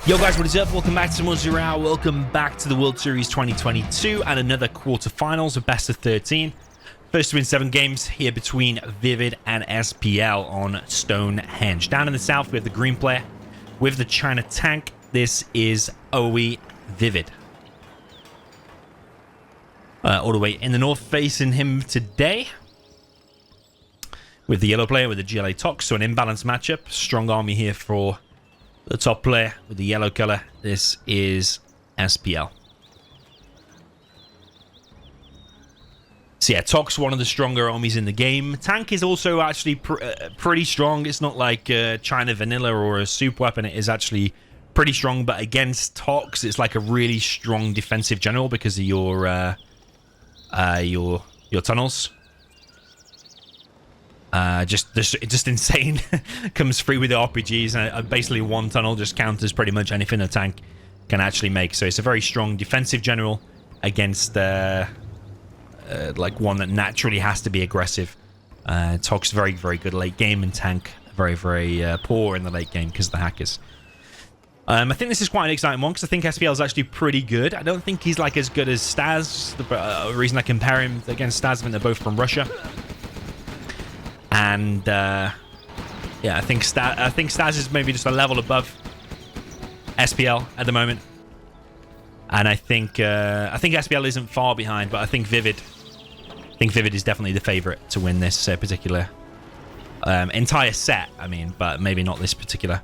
Yo guys, what is up? Welcome back to Mozilla. Welcome back to the World Series 2022 and another quarterfinals of best of 13. First to win 7 games here between ViViD and SPL on Stonehenge. Down in the south, we have the green player with the China tank. This is OE ViViD. All the way in the north, facing him today with the yellow player with the GLA Tox. So an imbalanced matchup. Strong army here for the top player with the yellow color. This is SPL. So yeah, Tox, one of the stronger armies in the game. Tank is also actually pretty strong. It's not like China Vanilla or a soup weapon. It is actually pretty strong, but against Tox, it's like a really strong defensive general because of your tunnels. Just insane. Comes free with the RPGs, and basically one tunnel just counters pretty much anything a tank can actually make. So it's a very strong defensive general against like one that naturally has to be aggressive. Tox very good late game, and tank very poor in the late game because of the hackers. I think this is quite an exciting one because I think SPL is actually pretty good. I don't think he's like as good as Staz. The reason I compare him against Staz, I think they're both from Russia. And yeah, I think Staz is maybe just a level above SPL at the moment. And I think SPL isn't far behind, but I think ViViD is definitely the favorite to win this particular entire set. I mean, but maybe not this particular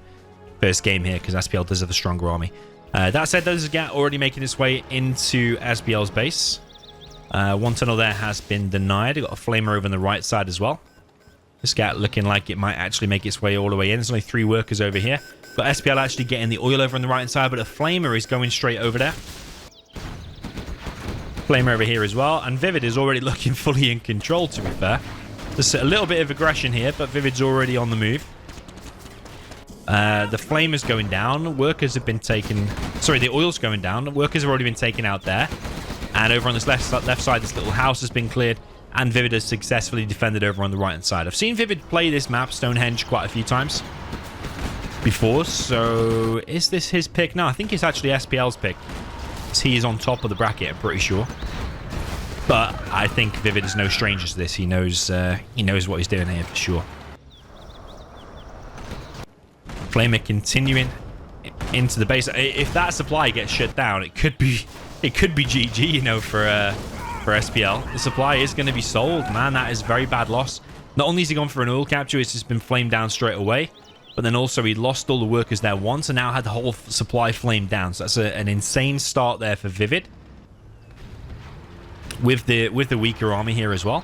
first game here because SPL does have a stronger army. That said, there's a Gat already making its way into SPL's base. One tunnel there has been denied. We've got a flamer over on the right side as well. This Gat looking like it might actually make its way all the way in. There's only 3 workers over here. Got SPL actually getting the oil over on the right side, but a flamer is going straight over there. Flamer over here as well. And ViViD is already looking fully in control, to be fair. There's a little bit of aggression here, but ViVid's already on the move. The flamer's going down. Workers have been taken... Sorry, the oil's going down. Workers have already been taken out there. And over on this left side, this little house has been cleared. And ViViD has successfully defended over on the right-hand side. I've seen ViViD play this map, Stonehenge, quite a few times before. So, is this his pick? No, I think it's actually SPL's pick. He is on top of the bracket, I'm pretty sure. But I think ViViD is no stranger to this. He knows what he's doing here for sure. Flamer continuing into the base. If that supply gets shut down, it could be GG, you know, for SPL. The supply is going to be sold. Man, that is very bad loss. Not only has he gone for an oil capture, it's just been flamed down straight away, but then also he lost all the workers there once and now had the whole supply flamed down. So that's an insane start there for ViViD with the weaker army here as well.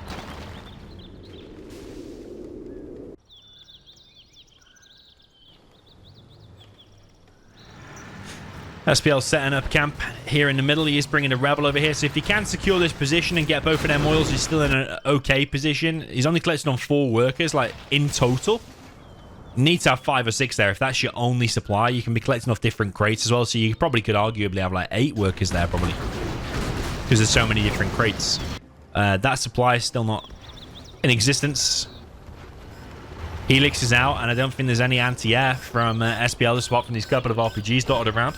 SPL setting up camp here in the middle. He is bringing a rebel over here. So if he can secure this position and get both of them oils, he's still in an okay position. He's only collected on 4 workers, like, in total. Need to have 5 or 6 there. If that's your only supply, you can be collecting off different crates as well. So you probably could arguably have, like, 8 workers there, probably. Because there's so many different crates. That supply is still not in existence. Helix is out, and I don't think there's any anti-air from SPL to swap from these couple of RPGs dotted around.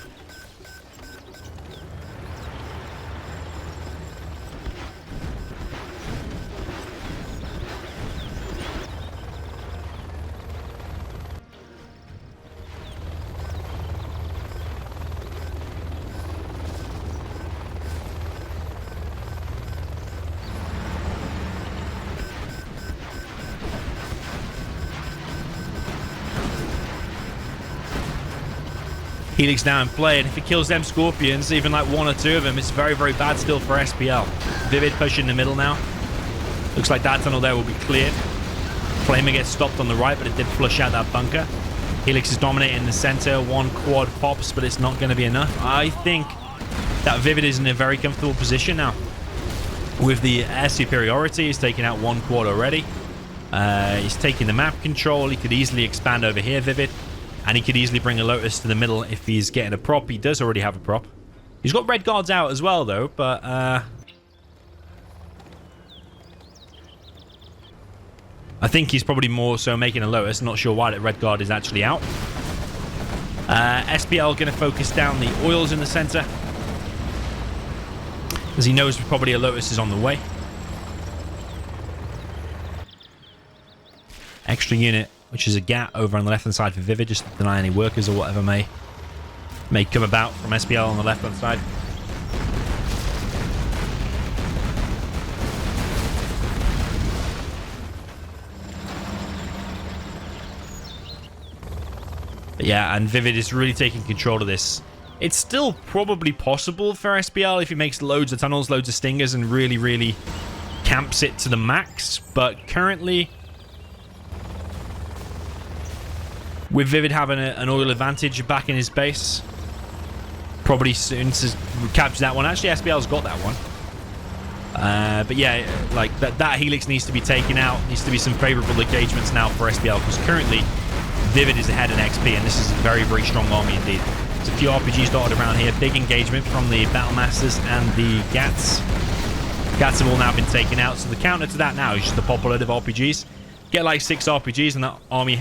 Helix now in play, and if he kills them Scorpions, even like 1 or 2 of them, it's very bad still for SPL. ViViD pushing the middle now. Looks like that tunnel there will be cleared. Flamer gets stopped on the right, but it did flush out that bunker. Helix is dominating the center. 1 quad pops, but it's not going to be enough. I think that ViViD is in a very comfortable position now. With the air superiority, he's taken out 1 quad already. He's taking the map control. He could easily expand over here, ViViD. And he could easily bring a Lotus to the middle if he's getting a prop. He does already have a prop. He's got red guards out as well, though. But I think he's probably more so making a Lotus. Not sure why that red guard is actually out. SPL going to focus down the oils in the center, as he knows probably a Lotus is on the way. Extra unit, which is a GAT over on the left-hand side for ViViD, just to deny any workers or whatever may come about from SPL on the left-hand side. But yeah, and ViViD is really taking control of this. It's still probably possible for SPL if he makes loads of tunnels, loads of stingers, and really camps it to the max. But currently, with ViViD having an oil advantage back in his base, probably soon to capture that one. Actually, SPL's got that one. But yeah, like that Helix needs to be taken out. Needs to be some favorable engagements now for SPL, because currently ViViD is ahead in XP, and this is a very strong army indeed. There's a few RPGs dotted around here. Big engagement from the Battle Masters and the GATs. GATs have all now been taken out, so the counter to that now is just a pop a load of RPGs. Get like 6 RPGs, and that army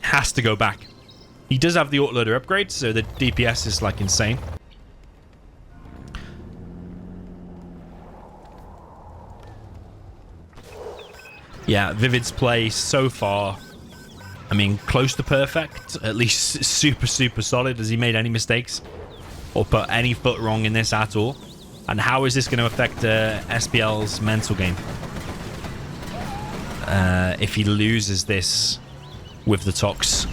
has to go back. He does have the autoloader upgrade, so the DPS is like insane. Yeah, ViViD's play so far, I mean, close to perfect. At least super solid. Has he made any mistakes or put any foot wrong in this at all? And how is this going to affect SPL's mental game if he loses this with the Tox?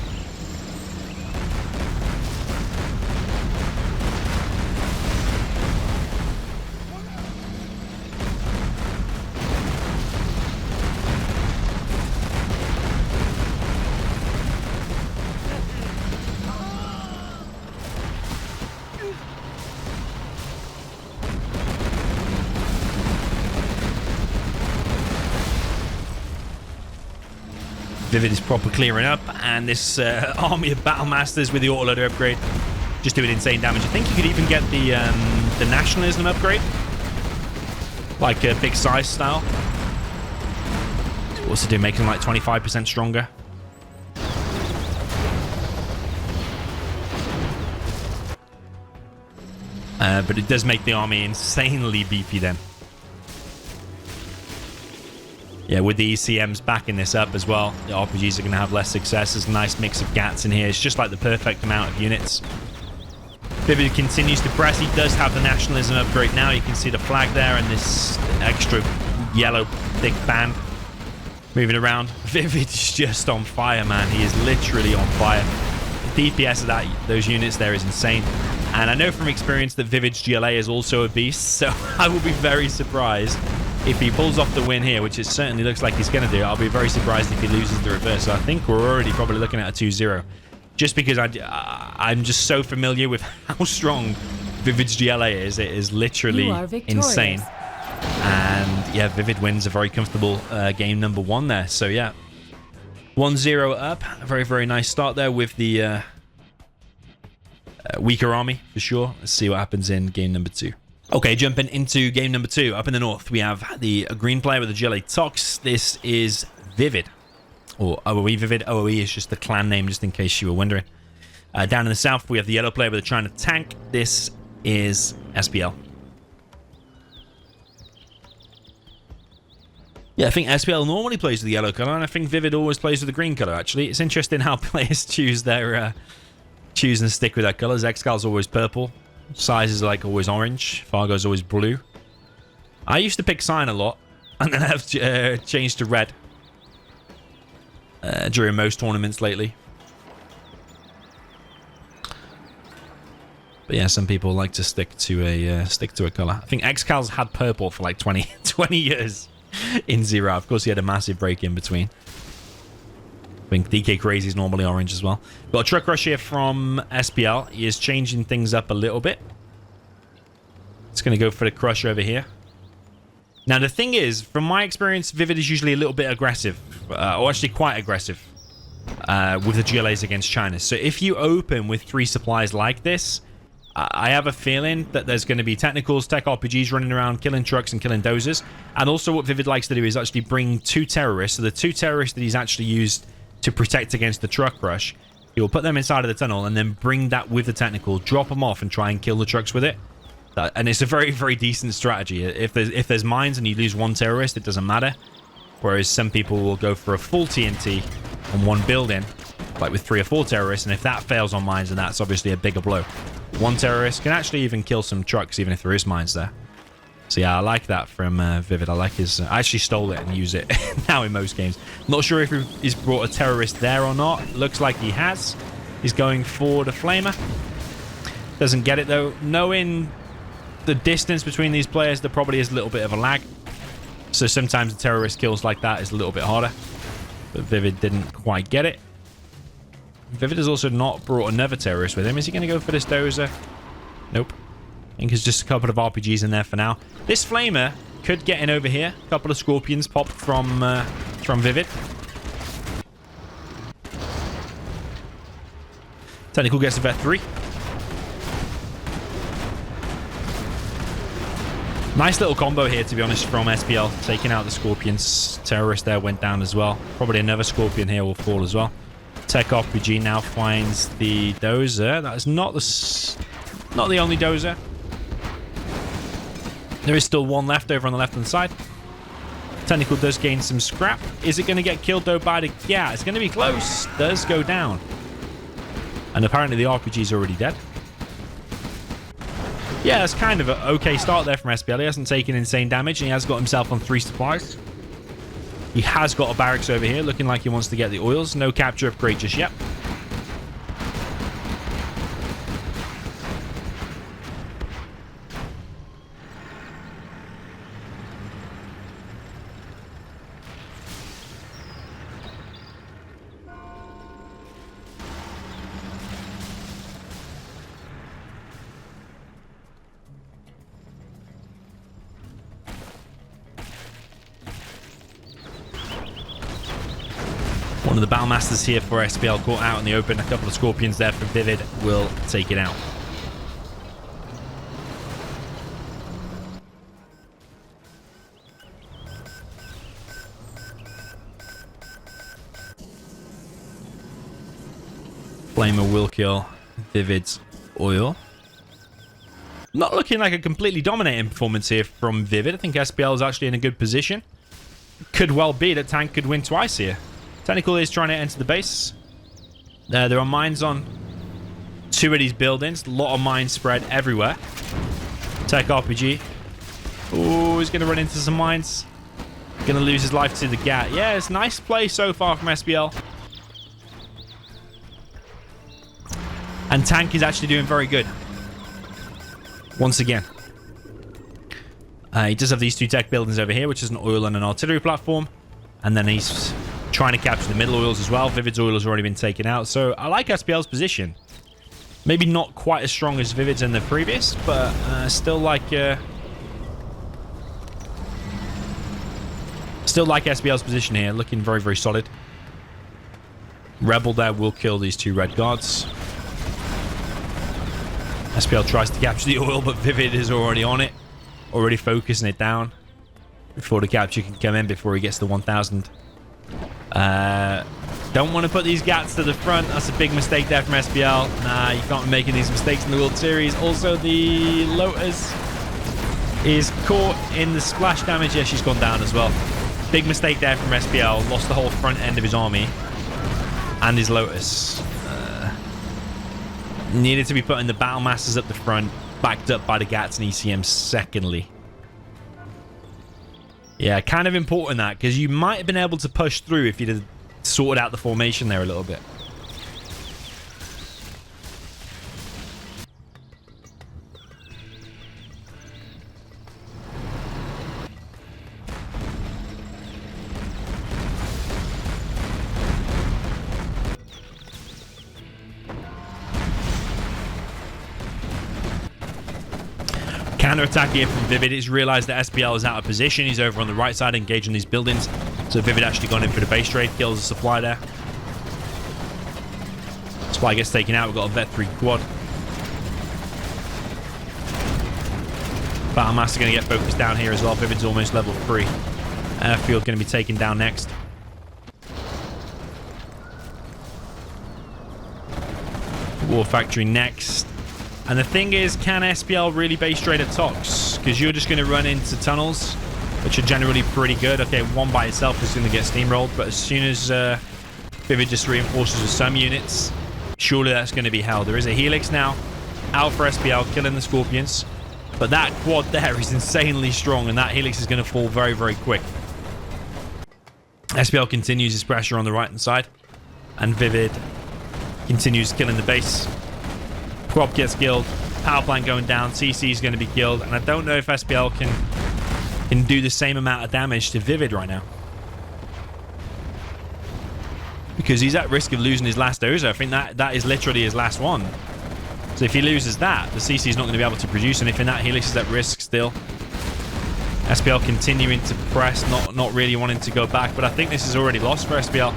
ViViD is proper clearing up, and this army of Battle Masters with the autoloader upgrade just doing insane damage. I think you could even get the Nationalism upgrade, like a big size style. Also do make them like 25% stronger. But it does make the army insanely beefy then. Yeah, with the ECMs backing this up as well, the RPGs are going to have less success. There's a nice mix of GATs in here. It's just like the perfect amount of units. ViViD continues to press. He does have the Nationalism upgrade now. You can see the flag there and this extra yellow thick band moving around. ViViD is just on fire, man. He is literally on fire. The DPS of those units there is insane. And I know from experience that ViViD's GLA is also a beast, so I will be very surprised if he pulls off the win here, which it certainly looks like he's going to do. I'll be very surprised if he loses the reverse. So I think we're already probably looking at a 2-0. Just because I'm just so familiar with how strong ViViD's GLA is. It is literally insane. And yeah, ViViD wins a very comfortable game number 1 there. So yeah, 1-0 up. A very nice start there with the weaker army for sure. Let's see what happens in game number 2. Okay, jumping into game number 2. Up in the north, we have the green player with the GLA Tox. This is ViViD, or OOE ViViD. OOE is just the clan name, just in case you were wondering. Down in the south, we have the yellow player with the China tank. This is SPL. Yeah, I think SPL normally plays with the yellow color, and I think ViViD always plays with the green color, actually. It's interesting how players choose and stick with their colors. Excal's always purple. Sizes are like always orange. Fargo's always blue. I used to pick Sign a lot, and then I've changed to red during most tournaments lately. But yeah, some people like to stick to a color. I think Excal's had purple for like 20 years in Zero. Of course, he had a massive break in between. I think DK Crazy is normally orange as well. Got a truck rush here from SPL. He is changing things up a little bit. It's going to go for the crush over here. Now, the thing is, from my experience, ViViD is usually a little bit aggressive. Or actually quite aggressive. With the GLAs against China. So if you open with 3 supplies like this, I have a feeling that there's going to be technicals, tech RPGs running around, killing trucks and killing dozers. And also what ViViD likes to do is actually bring 2 terrorists. So the 2 terrorists that he's actually used to protect against the truck rush, He will put them inside of the tunnel and then bring that with the technical, drop them off and try and kill the trucks with it. And it's a very, very decent strategy. If there's mines and you lose one terrorist, it doesn't matter. Whereas some people will go for a full TNT on one building, like with 3 or 4 terrorists, and if that fails on mines, then that's obviously a bigger blow. One terrorist can actually even kill some trucks, even if there is mines there. So yeah, I like that from ViViD. I like his... I actually stole it and use it now in most games. Not sure if he's brought a terrorist there or not. Looks like he has. He's going for the flamer. Doesn't get it though. Knowing the distance between these players, there probably is a little bit of a lag. So sometimes the terrorist kills like that is a little bit harder. But ViViD didn't quite get it. ViViD has also not brought another terrorist with him. Is he going to go for this dozer? Nope. I think there's just a couple of RPGs in there for now. This flamer could get in over here. A couple of scorpions popped from ViViD. Technical gets a vet 3. Nice little combo here, to be honest, from SPL. Taking out the scorpions. Terrorist there went down as well. Probably another scorpion here will fall as well. Tech RPG now finds the dozer. That is not the only dozer. There is still one left over on the left-hand side. Technical does gain some scrap. Is it going to get killed, though, by the... Yeah, it's going to be close. Does go down. And apparently the RPG is already dead. Yeah, that's kind of an okay start there from SPL. He hasn't taken insane damage, and he has got himself on 3 supplies. He has got a barracks over here, looking like he wants to get the oils. No capture upgrade just yet. One of the Battlemasters here for SPL caught out in the open. A couple of scorpions there for ViViD will take it out. Flamer will kill ViViD's oil. Not looking like a completely dominating performance here from ViViD. I think SPL is actually in a good position. Could well be that Tank could win twice here. Technical is trying to enter the base. There are mines on 2 of these buildings. A lot of mines spread everywhere. Tech RPG. Oh, he's going to run into some mines. Going to lose his life to the GAT. Yeah, it's nice play so far from SPL. And Tank is actually doing very good. Once again. He does have these 2 tech buildings over here, which is an oil and an artillery platform. And then he's trying to capture the middle oils as well. ViViD's oil has already been taken out. So I like SPL's position. Maybe not quite as strong as ViViD's in the previous, but still like SPL's position here. Looking very, very solid. Rebel there will kill these 2 red guards. SPL tries to capture the oil, but ViViD is already on it. Already focusing it down before the capture can come in, before he gets the 1000. Don't want to put these GATs to the front. That's a big mistake there from SPL. Nah, you can't be making these mistakes in the World Series. Also, the Lotus is caught in the splash damage. Yeah, she's gone down as well. Big mistake there from SPL. Lost the whole front end of his army and his Lotus. Needed to be putting the Battlemasters up the front, backed up by the GATs and ECMs secondly. Yeah, kind of important that, because you might have been able to push through if you'd have sorted out the formation there a little bit. Counter-attack here from ViViD. He's realized that SPL is out of position. He's over on the right side, engaging these buildings. So ViViD actually gone in for the base trade, kills the supply there. Supply gets taken out. We've got a Vet 3 quad. Battlemaster going to get focused down here as well. ViViD's almost level 3. Airfield going to be taken down next. War Factory next. And the thing is, can SPL really base trade at Tox? Because you're just going to run into tunnels, which are generally pretty good. Okay, one by itself is going to get steamrolled, but as soon as ViViD just reinforces with some units, surely that's going to be hell. There is a Helix now out for SPL, killing the Scorpions. But that quad there is insanely strong, and that Helix is going to fall very, very quick. SPL continues his pressure on the right-hand side, and ViViD continues killing the base. Prop gets killed, power plant going down, CC is going to be killed, and I don't know if SPL can do the same amount of damage to ViViD right now. Because he's at risk of losing his last Ozo. I think that is literally his last one. So if he loses that, the CC is not going to be able to produce anything. That Helix is at risk still. SPL continuing to press, not really wanting to go back. But I think this is already lost for SPL.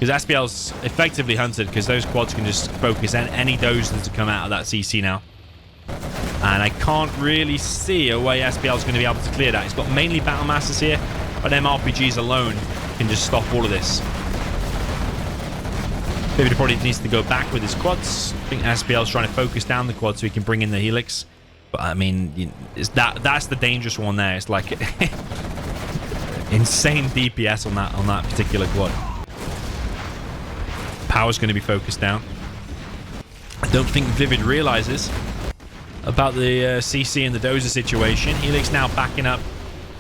Because SPL's effectively hunted, because those quads can just focus any dozers to come out of that CC now. And I can't really see a way SPL's going to be able to clear that. He's got mainly Battle Masters here, but them RPGs alone can just stop all of this. ViViD probably needs to go back with his quads. I think SPL's trying to focus down the quad so he can bring in the Helix. But I mean, that's the dangerous one there. It's like insane DPS on that particular quad. Power's going to be focused down. I don't think ViViD realizes about the CC and the Dozer situation. Helix now backing up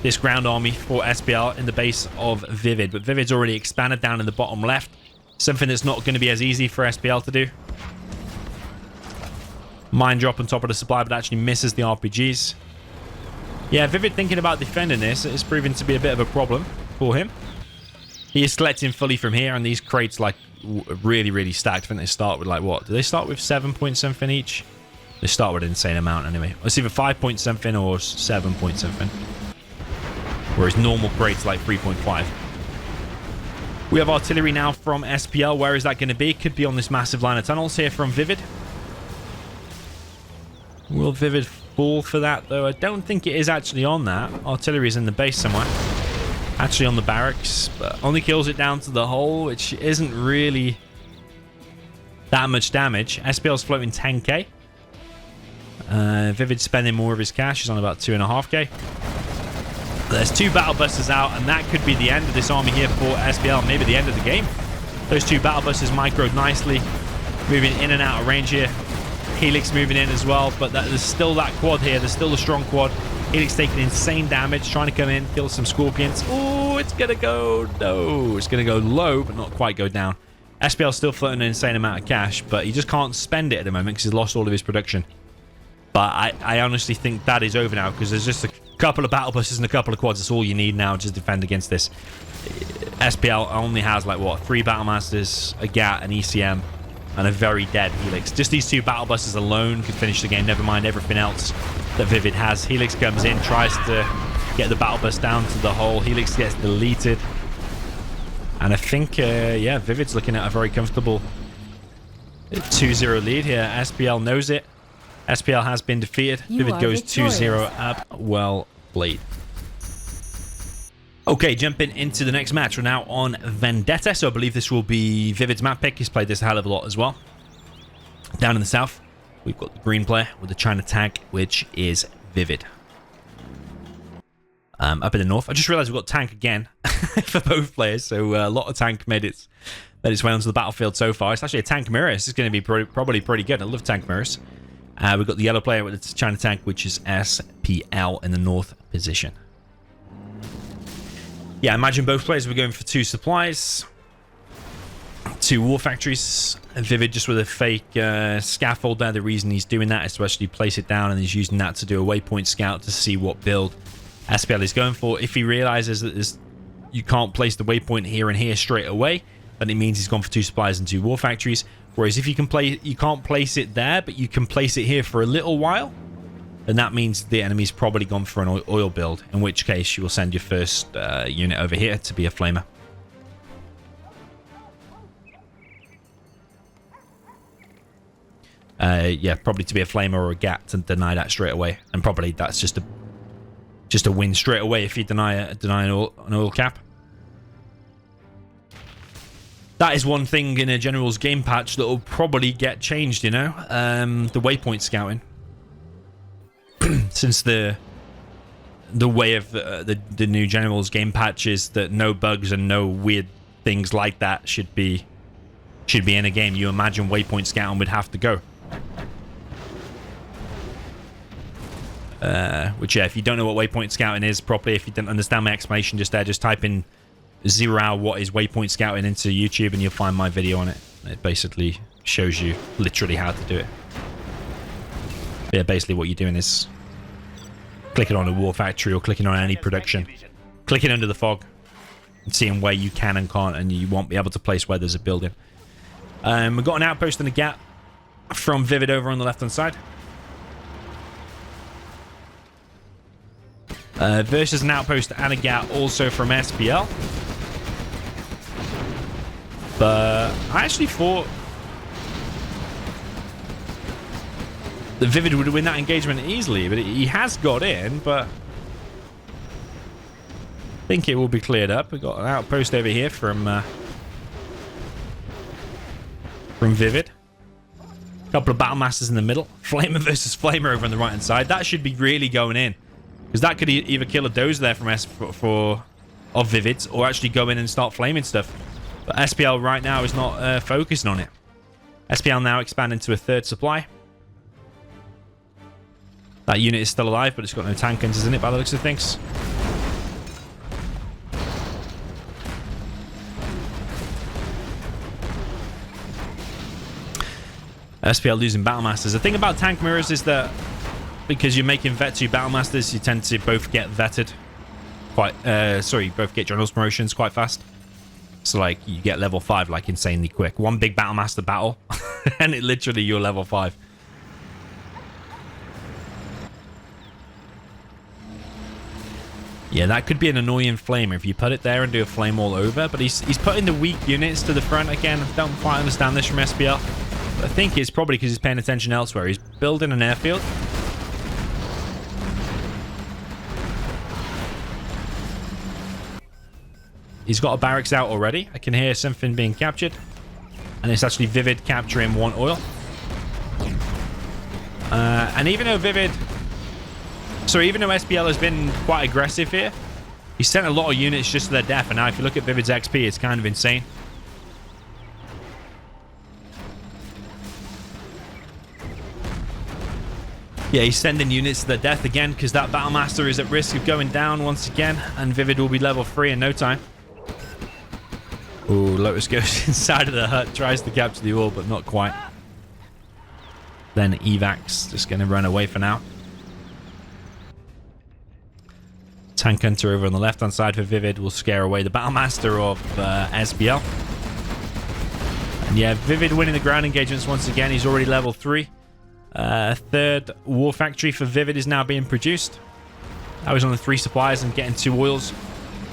this ground army for SPL in the base of ViViD. But ViVid's already expanded down in the bottom left. Something that's not going to be as easy for SPL to do. Mine drop on top of the supply, but actually misses the RPGs. Yeah, ViViD thinking about defending this is proving to be a bit of a problem for him. He is collecting fully from here, and these crates like really, really stacked. I think they start with like what? Do they start with 7 point something each? They start with an insane amount anyway. It's either 5 point something or 7 point something. Whereas normal crates like 3.5. We have artillery now from SPL. Where is that going to be? Could be on this massive line of tunnels here from ViViD. Will ViViD fall for that, though? I don't think it is actually on that. Artillery is in the base somewhere. Actually on the barracks, but only kills it down to the hull, which isn't really that much damage. SPL's floating 10k. ViViD spending more of his cash. He's on about 2.5k. There's 2 battle busters out, and that could be the end of this army here for SPL. Maybe the end of the game. Those 2 battle busters microed nicely, moving in and out of range here. Helix moving in as well, but there's still that quad here. There's still a strong quad. Helix taking insane damage, trying to come in, kill some Scorpions. Oh, it's going to go... No, it's going to go low, but not quite go down. SPL still floating an insane amount of cash, but he just can't spend it at the moment because he's lost all of his production. But I honestly think that is over now, because there's just a couple of battle busters and a couple of quads. That's all you need now to defend against this. SPL only has like what, 3 battle masters, a GAT, an ECM, and a very dead Helix. Just these 2 battle busters alone could finish the game, never mind everything else that ViViD has. Helix comes in, tries to get the battle bus down to the hole. Helix gets deleted, and I think yeah, ViVid's looking at a very comfortable 2-0 lead here. SPL knows it. SPL has been defeated. ViViD goes 2-0 up. Well played. Okay, jumping into the next match. We're now on Vendetta, so I believe this will be ViVid's map pick. He's played this a hell of a lot as well. Down in the south, we've got the green player with the China tank, which is ViViD. Up in the north, I just realized we've got tank again for both players, so a lot of tank made its way onto the battlefield so far. It's actually a tank mirror. This is going to be probably pretty good. I love tank mirrors. We've got the yellow player with the China tank, which is SPL in the north position. Yeah, I imagine both players were going for 2 supplies, 2 war factories, and ViViD just with a fake scaffold there. The reason he's doing that is to actually place it down, and he's using that to do a waypoint scout to see what build SPL is going for. If he realizes that you can't place the waypoint here and here straight away, then it means he's gone for 2 supplies and 2 war factories. Whereas if you can't place it there, but you can place it here for a little while, then that means the enemy's probably gone for an oil build, in which case you will send your first unit over here to be a flamer. Yeah, probably to be a flamer or a GAT to deny that straight away, and probably that's just a win straight away if you deny an oil cap. that is one thing in a General's game patch that will probably get changed, you know? The waypoint scouting. Since the way of the new General's game patch is that no bugs and no weird things like that should be in a game, you imagine waypoint scouting would have to go. Which, yeah, if you don't know what waypoint scouting is properly, if you didn't understand my explanation just there, just type in 0 hour what is waypoint scouting into YouTube and you'll find my video on it. It basically shows you literally how to do it. But yeah, basically what you're doing is clicking on a war factory or clicking on any production, clicking under the fog and seeing where you can and can't, and you won't be able to place where there's a building. We've got an outpost in the gap from ViViD over on the left hand side. Versus an outpost and a gap also from SPL. But I actually thought that ViViD would win that engagement easily, but he has got in, but I think it will be cleared up. We've got an outpost over here from ViViD. A couple of battle masters in the middle. Flamer versus Flamer over on the right hand side. That should be really going in, because that could either kill a dozer there from of ViViD, or actually go in and start flaming stuff. But SPL right now is not focusing on it. SPL now expanding to a third supply. That unit is still alive, but it's got no tank guns in it by the looks of things. SPL losing battle masters. The thing about tank mirrors is that because you're making vet 2 battle masters, you tend to both get vetted both get generals promotions quite fast. So like you get level 5 like insanely quick. One big battle master battle and it literally you're level 5. Yeah, that could be an annoying flamer if you put it there and do a flame all over, but he's putting the weak units to the front again. I don't quite understand this from SPL. But I think it's probably because he's paying attention elsewhere. He's building an airfield. He's got a barracks out already. I can hear something being captured. And it's actually ViViD capturing 1 oil. And even though SPL has been quite aggressive here, he sent a lot of units just to their death. And now if you look at ViViD's XP, it's kind of insane. Yeah, he's sending units to their death again because that Battle Master is at risk of going down once again. And ViViD will be level 3 in no time. Ooh, Lotus goes inside of the hut, tries to capture the oil, but not quite. Then Evax just going to run away for now. Tank Hunter over on the left-hand side for ViViD will scare away the Battle Master of SPL. And yeah, ViViD winning the ground engagements once again. He's already level 3. Third war factory for ViViD is now being produced. I was on the 3 supplies and getting 2 oils.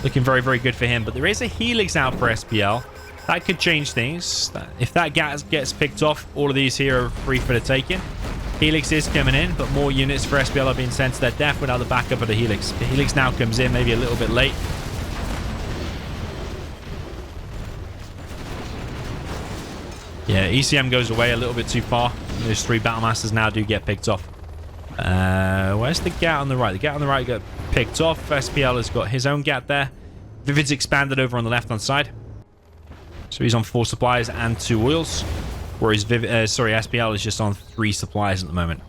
Looking very, very good for him. But there is a Helix out for SPL. That could change things. If that gas gets picked off, all of these here are free for the taking. Helix is coming in, but more units for SPL are being sent to their death without the backup of the Helix. The Helix now comes in maybe a little bit late. Yeah, ECM goes away a little bit too far. Those 3 Battle Masters now do get picked off. Where's the GAT on the right? The GAT on the right got picked off. SPL has got his own GAT there. ViViD's expanded over on the left-hand side. So he's on 4 supplies and 2 oils. Whereas SPL is just on 3 supplies at the moment.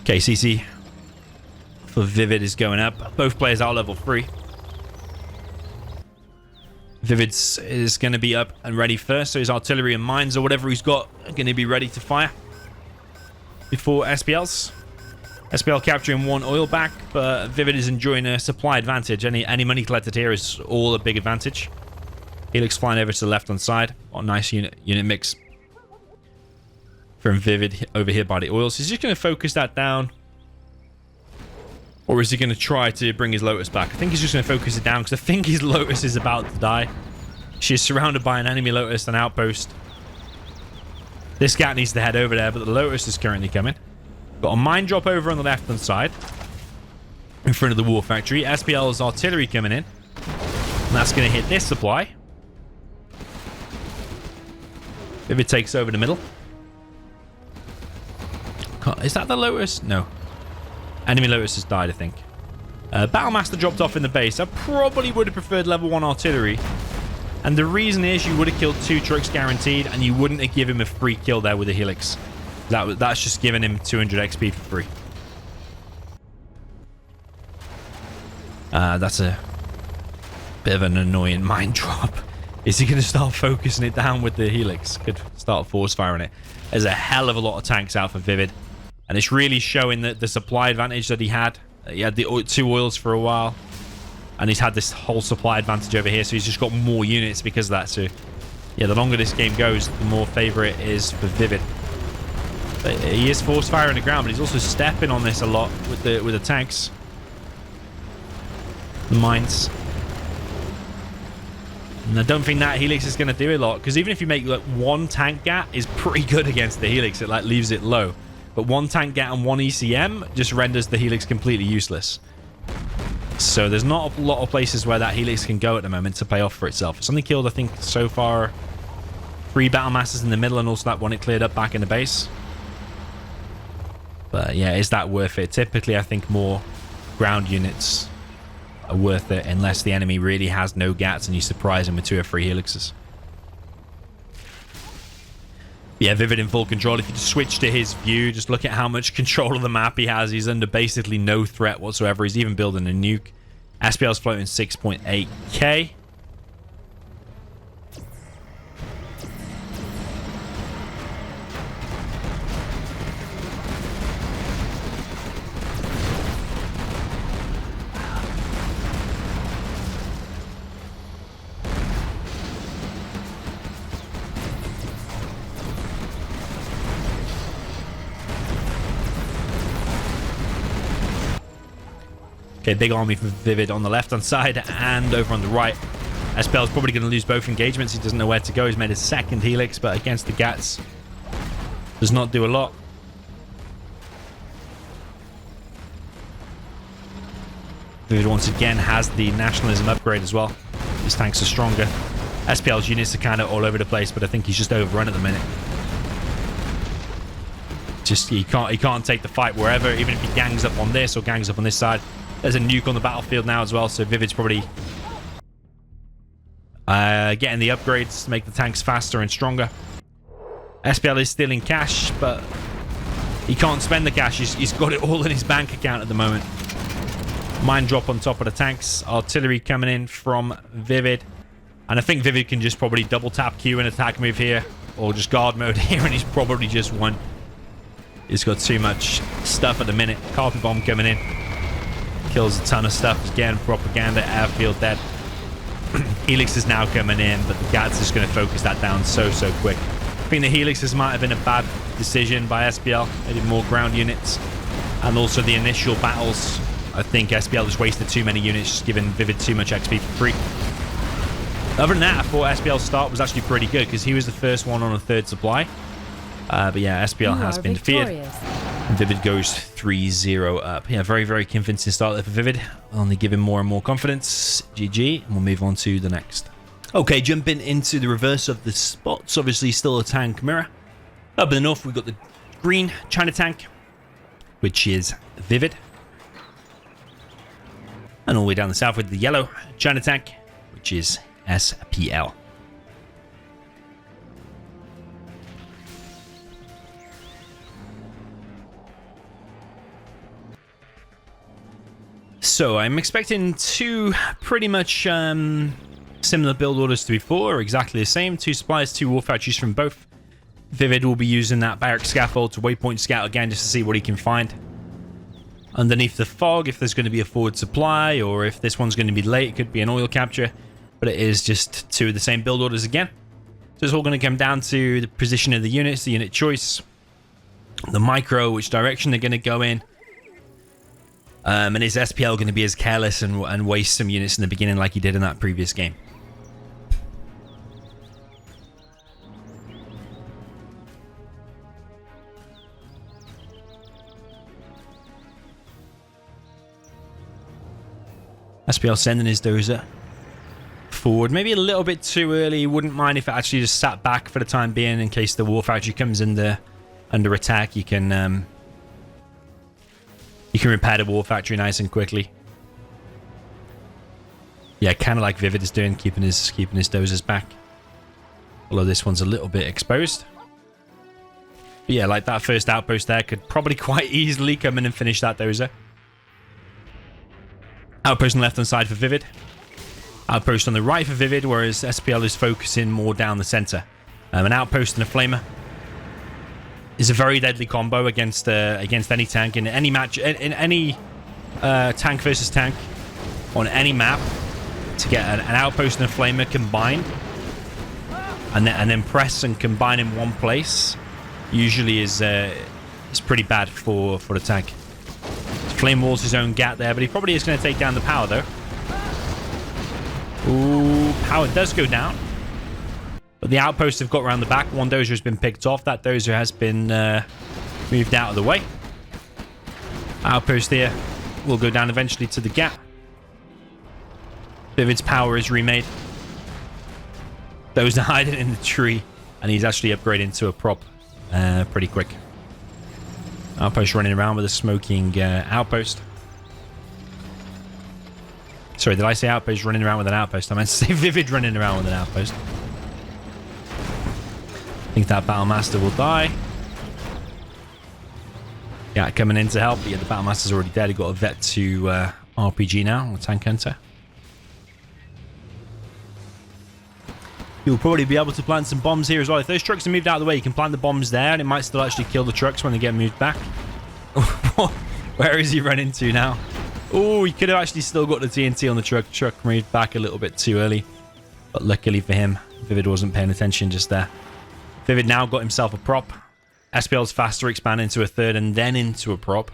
KCC for ViViD is going up. Both players are level 3. ViViD is going to be up and ready first, so his artillery and mines or whatever he's got are going to be ready to fire before SPL's. SPL capturing 1 oil back, but ViViD is enjoying a supply advantage. Any money collected here is all a big advantage. Helix flying over to the left-hand side. Oh, nice unit mix. from ViViD over here by the oil. So he's just going to focus that down. Or is he going to try to bring his Lotus back? I think he's just going to focus it down because I think his Lotus is about to die. She's surrounded by an enemy Lotus, an outpost. This cat needs to head over there, but the Lotus is currently coming. Got a mine drop over on the left-hand side in front of the war factory. SPL's artillery coming in. And that's going to hit this supply. ViViD takes over the middle. Is that the Lotus? No. Enemy Lotus has died, I think. Battlemaster dropped off in the base. I probably would have preferred level 1 artillery. And the reason is you would have killed 2 trucks guaranteed, and you wouldn't have given him a free kill there with a Helix. That's just giving him 200 XP for free. That's a bit of an annoying mine drop. Is he going to start focusing it down with the Helix? Could start force firing it. There's a hell of a lot of tanks out for ViViD. And it's really showing that the supply advantage that he had. He had the 2 oils for a while. And he's had this whole supply advantage over here. So he's just got more units because of that. So, yeah, the longer this game goes, the more favor it is for ViViD. But he is force firing the ground, but he's also stepping on this a lot with the tanks. The mines. And I don't think that Helix is going to do a lot. Because even if you make like 1 tank gat is pretty good against the Helix. It like leaves it low. But 1 tank gat and 1 ECM just renders the Helix completely useless. So there's not a lot of places where that Helix can go at the moment to pay off for itself. It's only killed, I think, so far 3 Battlemasters in the middle and also that one it cleared up back in the base. But yeah, is that worth it? Typically, I think more ground units are worth it unless the enemy really has no gats and you surprise him with 2 or 3 Helixes. Yeah, ViViD in full control. If you just switch to his view, just look at how much control of the map he has. He's under basically no threat whatsoever. He's even building a nuke. SPL's floating 6.8k. Okay, big army for ViViD on the left-hand side and over on the right. SPL is probably going to lose both engagements. He doesn't know where to go. He's made his 2nd Helix, but against the Gats does not do a lot. ViViD once again has the nationalism upgrade as well. His tanks are stronger. SPL's units are kind of all over the place, but I think he's just overrun at the minute. Just he can't take the fight wherever, even if he gangs up on this or gangs up on this side. There's a nuke on the battlefield now as well, so ViViD's probably getting the upgrades to make the tanks faster and stronger. SPL is still in cash, but he can't spend the cash. He's got it all in his bank account at the moment. Mine drop on top of the tanks. Artillery coming in from ViViD. And I think ViViD can just probably double tap Q and attack move here, or just guard mode here, and he's probably just won. He's got too much stuff at the minute. Carpet bomb coming in. Kills a ton of stuff. Again, propaganda, airfield dead. Helix is now coming in, but the Gats is going to focus that down so quick. I think the Helixes might have been a bad decision by SPL. They did more ground units. And also the initial battles. I think SPL just wasted too many units, just giving ViViD too much XP for free. Other than that, I thought SPL's start was actually pretty good because he was the first one on a 3rd supply. But yeah, SPL has been defeated. ViViD goes 3-0 up. Yeah, very convincing start there for ViViD. Only give him more and more confidence. GG. And we'll move on to the next. Okay, jumping into the reverse of the spots. Obviously, still a tank mirror. Up in the north, we've got the green China tank, which is ViViD. And all the way down the south with the yellow China tank, which is SPL. So I'm expecting 2 pretty much similar build orders to before, exactly the same. 2 supplies, 2 war factories from both. ViViD will be using that barrack scaffold to waypoint scout again just to see what he can find. Underneath the fog, if there's going to be a forward supply, or if this one's going to be late, it could be an oil capture. But it is just 2 of the same build orders again. So it's all going to come down to the position of the units, the unit choice. the micro, which direction they're going to go in. And is SPL going to be as careless and waste some units in the beginning like he did in that previous game? SPL sending his dozer forward. Maybe a little bit too early. Wouldn't mind if it actually just sat back for the time being in case the war factory comes under attack. You can repair the war factory nice and quickly. Yeah, kind of like ViViD is doing, keeping his dozers back. Although this one's a little bit exposed. But yeah, like that first outpost there could probably quite easily come in and finish that dozer. Outpost on the left-hand side for ViViD. Outpost on the right for ViViD, whereas SPL is focusing more down the center. An outpost and a flamer is a very deadly combo against any tank in any match, in any tank versus tank on any map. To get an outpost and a flamer combined, and then press and combine in one place, usually is pretty bad for the tank. Flame walls his own gap there, but he probably is going to take down the power though. Ooh, power does go down. But the outposts have got around the back. One dozer has been picked off. That dozer has been moved out of the way. Outpost here will go down eventually to the gap. ViViD's power is remade. Dozer hiding in the tree. And he's actually upgrading to a prop pretty quick. Outpost running around with a smoking outpost. Sorry, did I say outpost running around with an outpost? I meant to say ViViD running around with an outpost. I think that Battlemaster will die. Yeah, coming in to help. But yeah, the Battlemaster's already dead. He got a vet to RPG now, or tank hunter. You'll probably be able to plant some bombs here as well. If those trucks are moved out of the way, you can plant the bombs there, and it might still actually kill the trucks when they get moved back. Where is he running to now? Oh, he could have actually still got the TNT on the truck. Truck moved back a little bit too early. But luckily for him, ViViD wasn't paying attention just there. ViViD now got himself a prop. SPL's faster, expand into a third and then into a prop.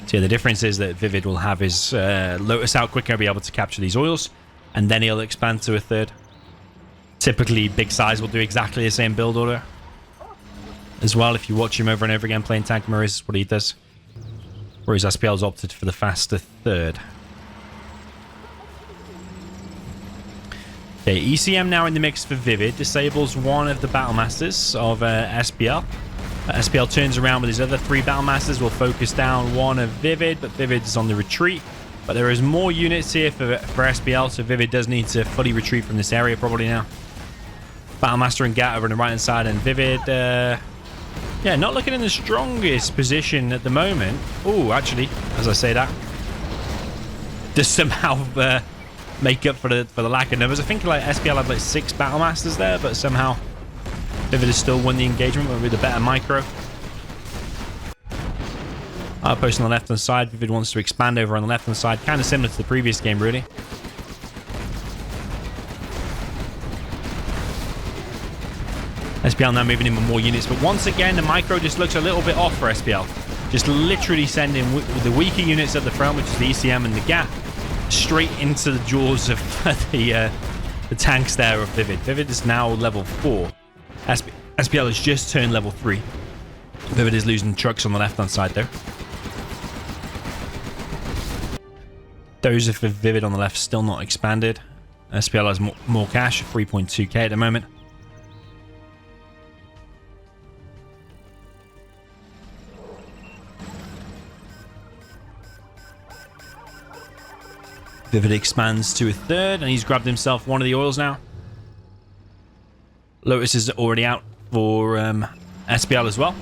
So yeah, the difference is that ViViD will have his Lotus out quicker, be able to capture these oils, and then he'll expand to a third. Typically, Big Size will do exactly the same build order as well. If you watch him over and over again playing tank mirrors, what he does. Whereas SPL's opted for the faster third. Okay, ECM now in the mix for ViViD. Disables one of the Battlemasters of SPL. SPL turns around with his other three Battlemasters. Will focus down one of ViViD, but ViViD is on the retreat. But there is more units here for SPL, so ViViD does need to fully retreat from this area probably now. Battlemaster and Gat over on the right hand side, and ViViD, yeah, not looking in the strongest position at the moment. Oh, actually, as I say that, does somehow make up for the lack of numbers. I think like SPL had like 6 Battlemasters there, but somehow ViViD has still won the engagement with a better micro. Outpost on the left hand side. ViViD wants to expand over on the left hand side, kind of similar to the previous game, really. SPL now moving in with more units, but once again the micro just looks a little bit off for SPL. Just literally sending the weaker units at the front, which is the ECM and the Gap, straight into the jaws of the tanks there of ViViD. ViViD is now level 4. SPL has just turned level 3. ViViD is losing trucks on the left hand side though. Dozer for ViViD on the left still not expanded. SPL has more cash, 3.2k at the moment. ViViD expands to a third, and he's grabbed himself one of the oils now. Lotus is already out for SPL as well.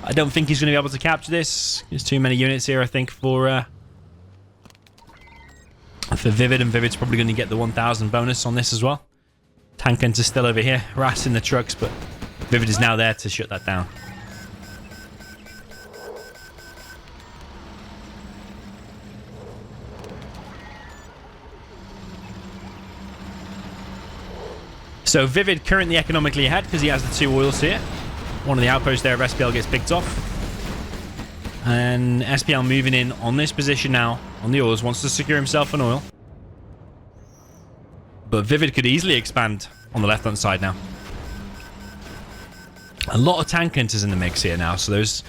I don't think he's going to be able to capture this. There's too many units here, I think, for ViViD, and ViVid's probably going to get the 1,000 bonus on this as well. Tank Hunter's still over here, harassing the trucks, but ViViD is now there to shut that down. So ViViD currently economically ahead because he has the 2 oils here. One of the outposts there of SPL gets picked off. And SPL moving in on this position now on the oils, wants to secure himself an oil. But ViViD could easily expand on the left-hand side now. A lot of tank hunters in the mix here now, so those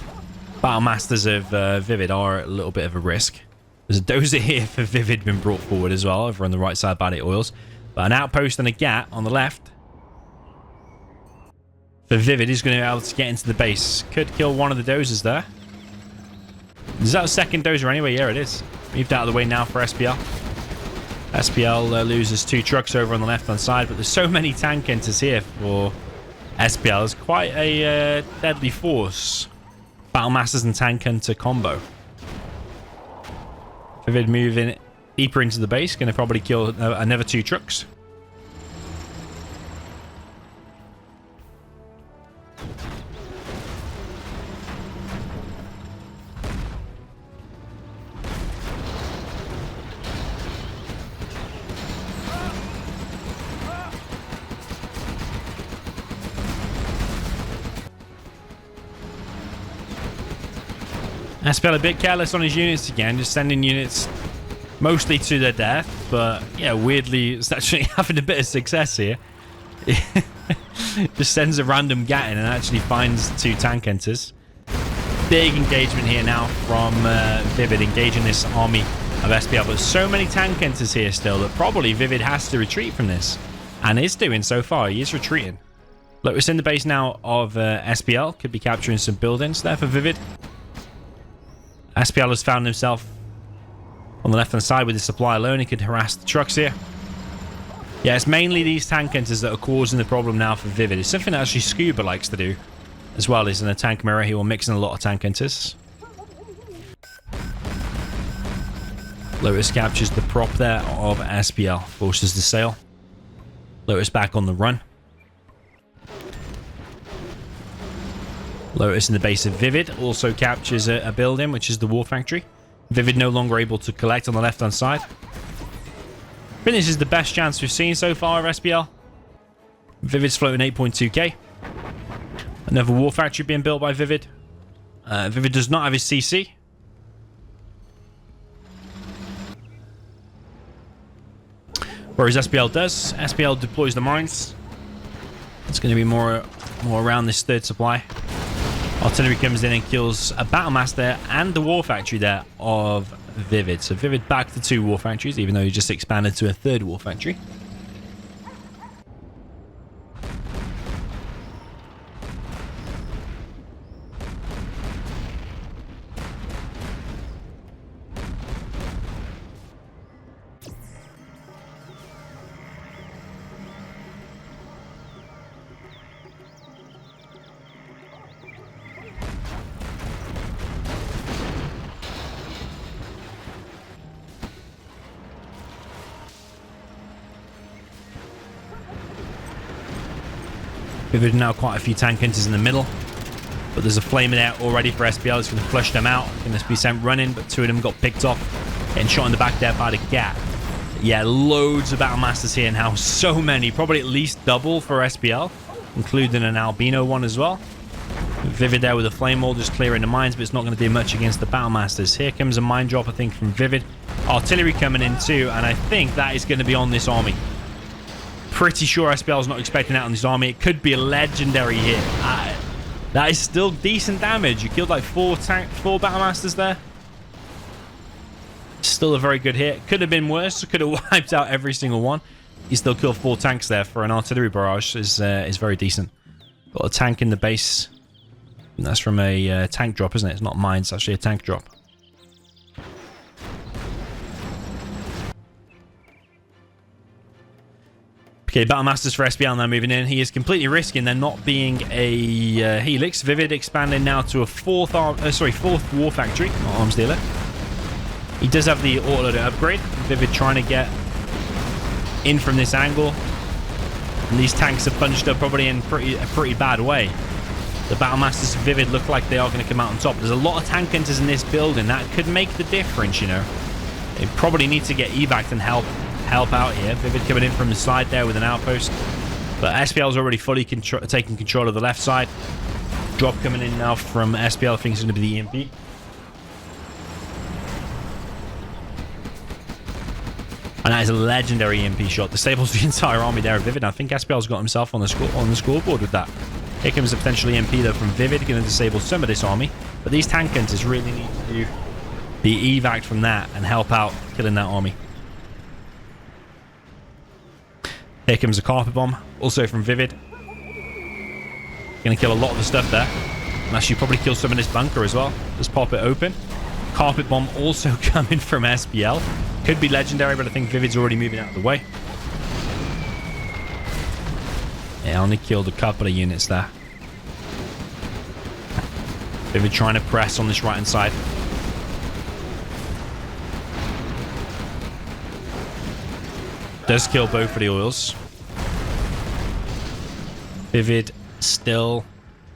Battle Masters of ViViD are a little bit of a risk. There's a dozer here for ViViD been brought forward as well, over on the right side by the oils. But an outpost and a GAT on the left for ViViD is going to be able to get into the base. Could kill one of the dozers there. Is that a second dozer anyway? Yeah, it is. Moved out of the way now for SPL. SPL loses 2 trucks over on the left-hand side, but there's so many tank hunters here for SPL. It's quite a deadly force. Battle Masters and tank hunter combo. ViViD moving deeper into the base. Going to probably kill another 2 trucks. SPL a bit careless on his units again, just sending units mostly to their death, but yeah, weirdly it's actually having a bit of success here. Just sends a random GAT in and actually finds 2 tank hunters. Big engagement here now from ViViD, engaging this army of SPL, but so many tank hunters here still that probably ViViD has to retreat from this, and is doing so far. He is retreating. Lotus in the base now of SPL, could be capturing some buildings there for ViViD. SPL has found himself on the left-hand side with his supply alone. He could harass the trucks here. Yeah, it's mainly these tank hunters that are causing the problem now for ViViD. It's something that actually Scuba likes to do as well. Is in a tank mirror. He will mix in a lot of tank hunters. Lotus captures the prop there of SPL. Forces the sail. Lotus back on the run. Lotus in the base of ViViD also captures a building, which is the war factory. ViViD no longer able to collect on the left-hand side. I think this is the best chance we've seen so far of SPL. ViViD's floating 8.2k. Another war factory being built by ViViD. ViViD does not have his CC. Whereas SPL does. SPL deploys the mines. It's going to be more around this 3rd supply. Artillery comes in and kills a Battle Master and the war factory there of ViViD. So ViViD back to 2 war factories, even though he just expanded to a 3rd war factory. ViViD now quite a few tank hunters in the middle, but there's a flame in there already for SPL. It's going to flush them out. Going to be sent running, but 2 of them got picked off, getting shot in the back there by the GAT. Yeah, loads of Battle Masters here now. So many, probably at least double for SPL, including an albino one as well. ViViD there with a flame wall just clearing the mines, but it's not going to do much against the Battle Masters. Here comes a mine drop, I think, from ViViD. Artillery coming in too, and I think that is going to be on this army. Pretty sure SPL is not expecting that on this army. It could be a legendary hit. That is still decent damage. You killed like 4 Battle Masters there. Still a very good hit. Could have been worse. Could have wiped out every single one. You still killed 4 tanks there for an artillery barrage. Is very decent. Got a tank in the base. And that's from a tank drop, isn't it? It's not mine. It's actually a tank drop. Okay, Battle Masters for SPL now moving in. He is completely risking there not being a Helix. ViViD expanding now to a 4th war factory, not arms dealer. He does have the autoloader upgrade. ViViD trying to get in from this angle. And these tanks are bunched up probably in a pretty bad way. The Battle Masters of ViViD look like they are going to come out on top. There's a lot of tank hunters in this building. That could make the difference, you know. They probably need to get evac'd and help out here. ViViD coming in from the side there with an outpost. But SPL's already fully taking control of the left side. Drop coming in now from SPL. I think it's going to be the EMP. And that is a legendary EMP shot. Disables the entire army there of ViViD. I think SPL's got himself on the scoreboard with that. Here comes a potential EMP though from ViViD. Going to disable some of this army. But these tank hunters really need to be evac'd from that and help out killing that army. Here comes a carpet bomb. Also from ViViD. Going to kill a lot of the stuff there. And actually probably kill some of this bunker as well. Just pop it open. Carpet bomb also coming from SPL. Could be legendary, but I think ViViD's already moving out of the way. Yeah, only killed a couple of units there. ViViD trying to press on this right-hand side. Does kill both of the oils. ViViD still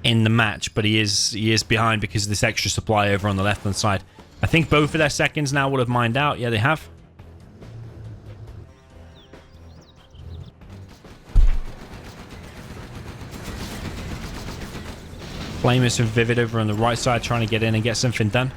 in the match, but he is behind because of this extra supply over on the left-hand side. I think both of their seconds now would have mined out. Yeah, they have. Flamers with ViViD over on the right side trying to get in and get something done.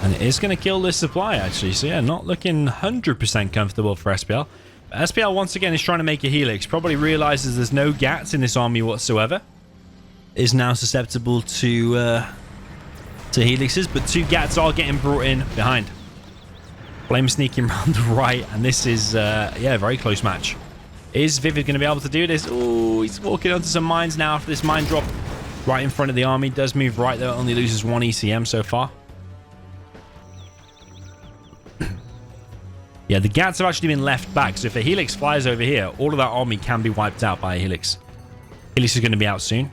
And it is going to kill this supply actually. So yeah, not looking 100% comfortable for SPL. But SPL once again is trying to make a helix. Probably realizes there's no gats in this army whatsoever. Is now susceptible to helixes, but 2 gats are getting brought in behind. Flame sneaking around the right, and this is yeah, a very close match. Is ViViD going to be able to do this? Oh, he's walking onto some mines now after this mine drop right in front of the army. Does move right though, only loses 1 ECM so far. Yeah, the gats have actually been left back, so if a helix flies over here, all of that army can be wiped out by a helix. Helix is going to be out soon.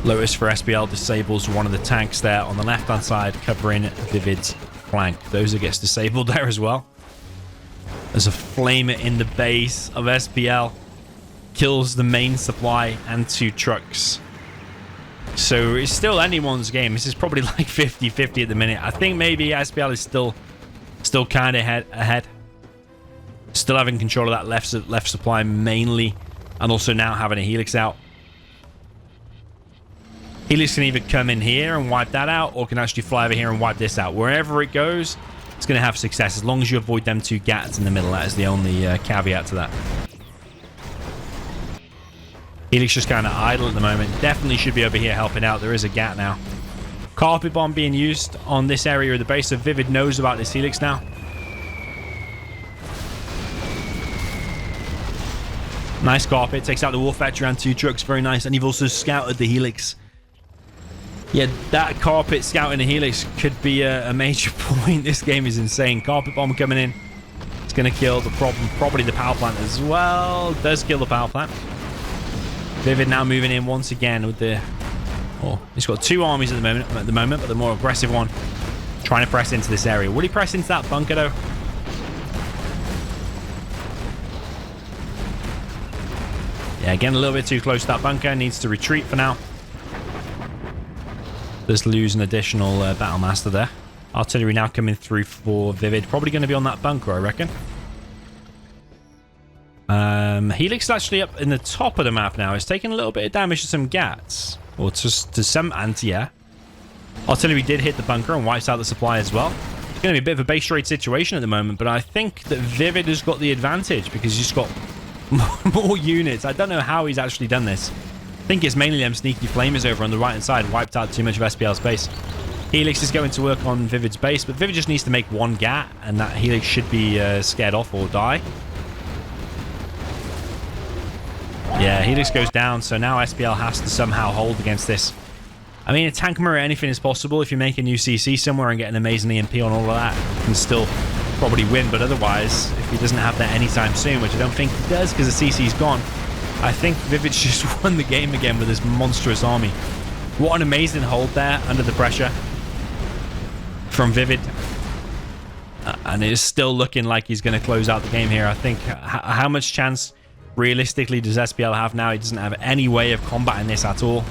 Lotus for SPL disables one of the tanks there on the left-hand side, covering ViViD's flank. Dozer gets disabled there as well. There's a flamer in the base of SPL. Kills the main supply and 2 trucks. So it's still anyone's game. This is probably like 50-50 at the minute. I think maybe SPL is still kind of ahead. Still having control of that left supply mainly. And also now having a helix out. Helix can either come in here and wipe that out, or can actually fly over here and wipe this out. Wherever it goes, it's going to have success as long as you avoid them 2 gats in the middle. That is the only caveat to that. Helix just kind of idle at the moment. Definitely should be over here helping out. There is a gat now. Carpet bomb being used on this area of the base, so ViViD knows about this helix now. Nice carpet. Takes out the Wolf Factory and 2 trucks. Very nice. And you've also scouted the helix. Yeah, that carpet scouting the helix could be a major point. This game is insane. Carpet bomb coming in. It's going to kill the problem. Probably the power plant as well. Does kill the power plant. ViViD now moving in once again with the... Oh, he's got 2 armies at the moment, but the more aggressive one trying to press into this area. Will he press into that bunker though? Yeah, again, a little bit too close to that bunker. Needs to retreat for now. Does lose an additional battle master there. Artillery now coming through for ViViD. Probably going to be on that bunker, I reckon. Helix is actually up in the top of the map now. It's taking a little bit of damage to some gats. Or to some anti-air. Artillery did hit the bunker and wipes out the supply as well. It's going to be a bit of a base raid situation at the moment, but I think that ViViD has got the advantage because he's got more units. I don't know how he's actually done this. I think it's mainly them sneaky flamers over on the right-hand side. Wiped out too much of SPL's base. Helix is going to work on ViViD's base, but ViViD just needs to make 1 gat, and that Helix should be scared off or die. Yeah, Helix goes down, so now SPL has to somehow hold against this. I mean, a tank mirror, anything is possible. If you make a new CC somewhere and get an amazing EMP on all of that, you can still probably win. But otherwise, if he doesn't have that anytime soon, which I don't think he does because the CC's gone, I think ViViD just won the game again with this monstrous army. What an amazing hold there under the pressure from ViViD. And it is still looking like he's going to close out the game here. I think how much chance realistically does SPL have now? He doesn't have any way of combating this at all.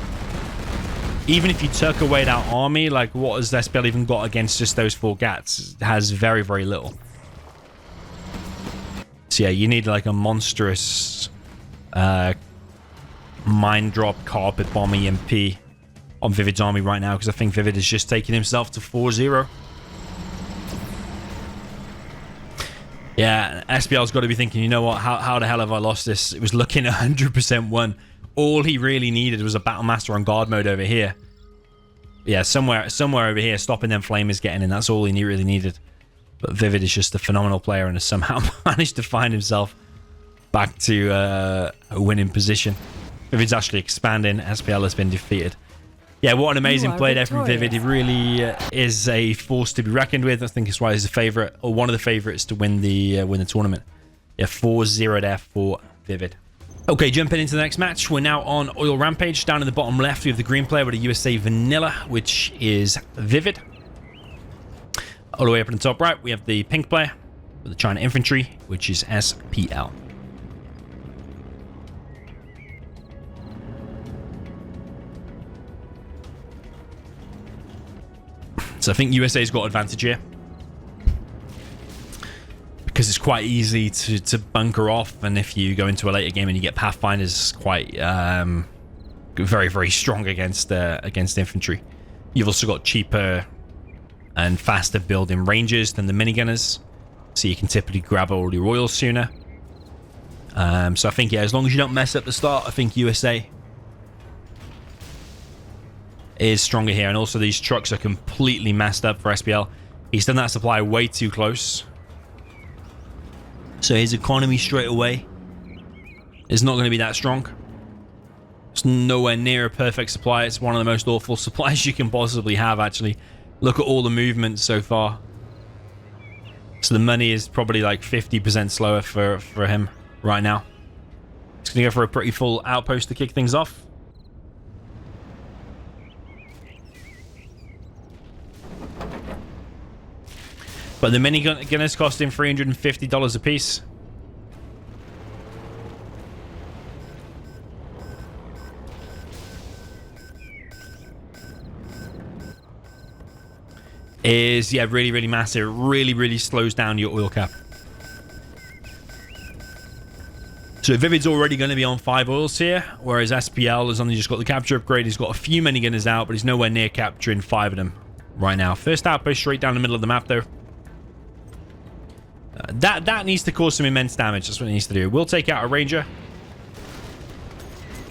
even if you took away that army, like, what has SPL even got against just those 4 Gats? It has very, very little. So yeah, you need like a monstrous mine drop, carpet bomb, EMP on ViViD's army right now, because I think ViViD is just taking himself to 4-0. Yeah, SPL's got to be thinking, you know what, how the hell have I lost this? It was looking 100% won. All he really needed was a Battlemaster on guard mode over here. Yeah, somewhere over here, stopping them flamers getting in. That's all he really needed. But ViViD is just a phenomenal player and has somehow managed to find himself back to a winning position. ViViD's actually expanding. SPL has been defeated. Yeah, what an amazing play there from ViViD. He really is a force to be reckoned with. I think it's why he's a favorite, or one of the favorites to win the tournament. Yeah, 4-0 there for ViViD. Okay, jumping into the next match. We're now on Oil Rampage. Down in the bottom left, we have the green player with a USA Vanilla, which is ViViD. All the way up in the top right, we have the pink player with the China Infantry, which is SPL. So I think USA's got advantage here, because it's quite easy to bunker off, and if you go into a later game and you get Pathfinders, quite very, very strong against infantry. You've also got cheaper and faster building ranges than the minigunners, so you can typically grab all your oil sooner. So I think, yeah, as long as you don't mess up the start, I think USA is stronger here. And also these trucks are completely messed up for SPL. He's done that supply way too close, so his economy straight away is not going to be that strong. It's nowhere near a perfect supply. It's one of the most awful supplies you can possibly have, actually. Look at all the movement so far. So the money is probably like 50% slower for him right now. He's going to go for a pretty full outpost to kick things off. But the minigunners cost him $350 a piece. Is, yeah, really, really massive. Really, really slows down your oil cap. So ViViD's already going to be on 5 oils here, whereas SPL has only just got the capture upgrade. He's got a few minigunners out, but he's nowhere near capturing 5 of them right now. First outpost straight down the middle of the map, though. That needs to cause some immense damage. That's what it needs to do. We'll take out a ranger,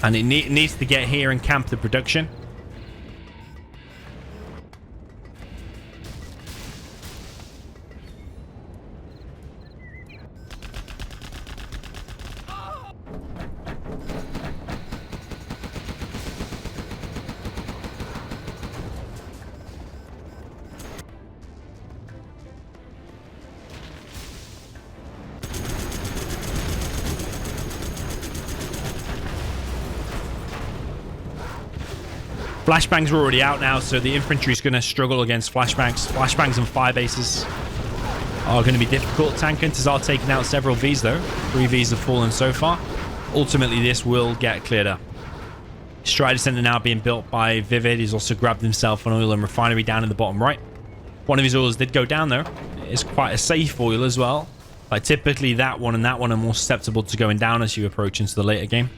and it needs to get here and camp the production. Flashbangs are already out now, so the infantry is going to struggle against flashbangs. Flashbangs and fire bases are going to be difficult. Tank hunters are taking out several Vs, though. 3 Vs have fallen so far. Ultimately, this will get cleared up. Strider Center now being built by ViViD. He's also grabbed himself an oil and refinery down in the bottom right. One of his oils did go down, though. It's quite a safe oil as well. Like, typically, that one and that one are more susceptible to going down as you approach into the later game.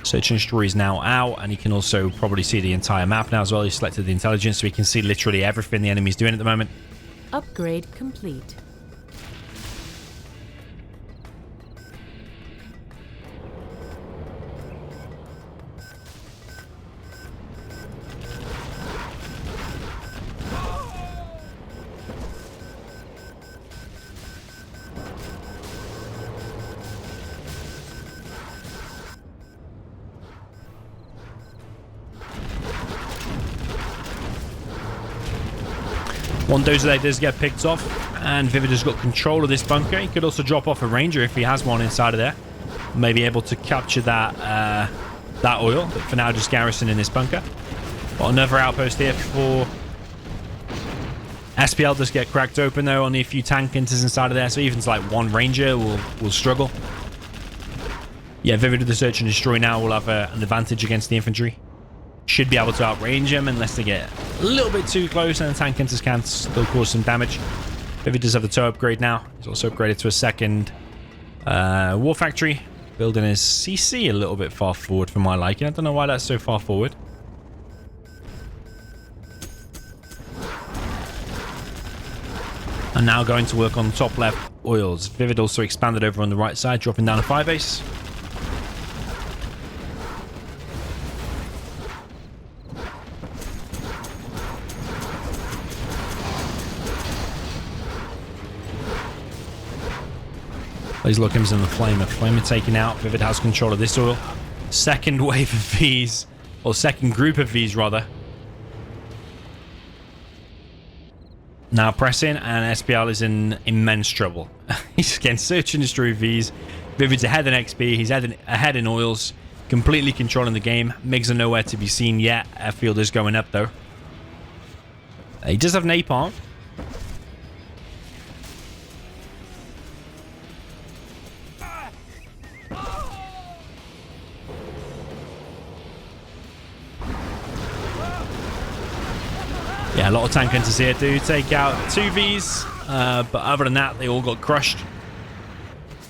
Search and Destroy is now out, and you can also probably see the entire map now as well. He selected the intelligence, so we can see literally everything the enemy's doing at the moment. Upgrade complete. One dozer there does get picked off, and ViViD has got control of this bunker. He could also drop off a ranger if he has one inside of there. Maybe able to capture that that oil, but for now just garrison in this bunker. Got another outpost here for SPL. Does get cracked open though, only a few tank hunters inside of there, so even like one ranger will struggle. Yeah, ViViD with the search and destroy now will have an advantage against the infantry. should be able to outrange him unless they get a little bit too close, and the tank hunters can still cause some damage. ViViD does have the tow upgrade now. He's also upgraded to a second war factory, building his CC a little bit far forward for my liking. I don't know why that's so far forward. And now going to work on the top left oils. ViViD also expanded over on the right side, dropping down a fire base. These Lookums and the Flamer. Flamer taken out. ViViD has control of this oil. Second wave of Vs, or second group of Vs rather. Now pressing, and SPL is in immense trouble. He's getting search and destroy Vs. ViViD's ahead in XP. He's ahead in oils. Completely controlling the game. MiGs are nowhere to be seen yet. Airfield is going up though. He does have napalm. Yeah, a lot of tank hunters here do take out 2 Vs, but other than that, they all got crushed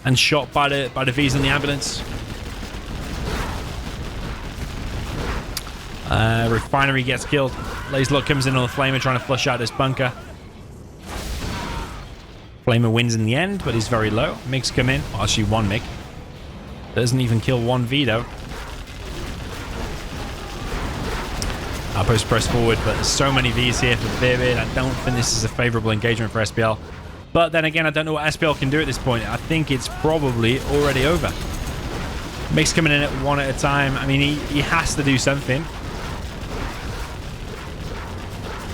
and shot by the Vs in the ambulance. Refinery gets killed. Laserlock comes in on the Flamer trying to flush out this bunker. Flamer wins in the end, but he's very low. MiGs come in. Well, actually, one MiG. Doesn't even kill one V though. Outpost press forward, but there's so many Vs here for ViViD. I don't think this is a favorable engagement for SPL. But then again, I don't know what SPL can do at this point. I think it's probably already over. MiGs coming in at one at a time. I mean, he has to do something.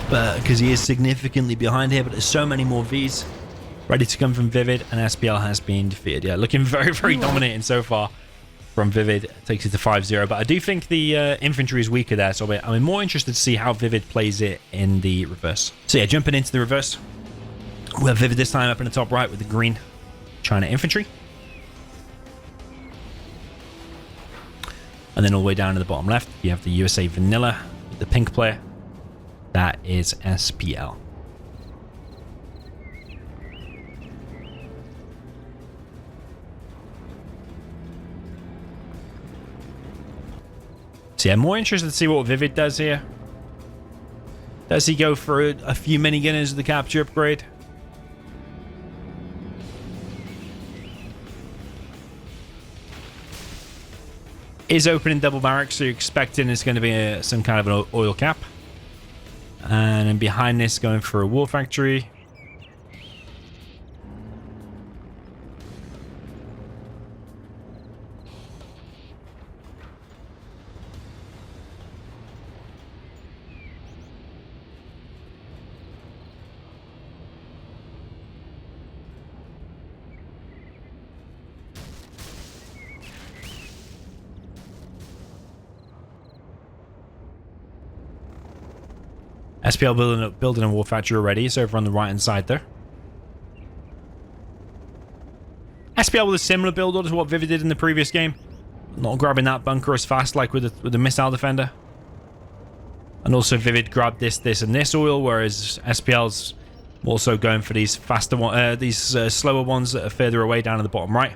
But because he is significantly behind here, but there's so many more Vs ready to come from ViViD, and SPL has been defeated. Yeah, looking very, very dominating so far from ViViD. Takes it to 5-0, but I do think the infantry is weaker there, so I'm more interested to see how ViViD plays it in the reverse. So yeah, jumping into the reverse, we have ViViD this time up in the top right with the green China infantry, and then all the way down to the bottom left you have the USA vanilla with the pink player. That is SPL. So yeah, more interested to see what ViViD does here. Does he go for a few minigunners with the capture upgrade? Is opening double barracks, so you're expecting it's going to be some kind of an oil cap. And then behind this, going for a war factory. SPL building a war factory already. It's over on the right hand side there. SPL with a similar build order to what ViViD did in the previous game. Not grabbing that bunker as fast like with the missile defender. And also ViViD grabbed this and this oil, whereas SPL's also going for these faster one, slower ones that are further away down in the bottom right.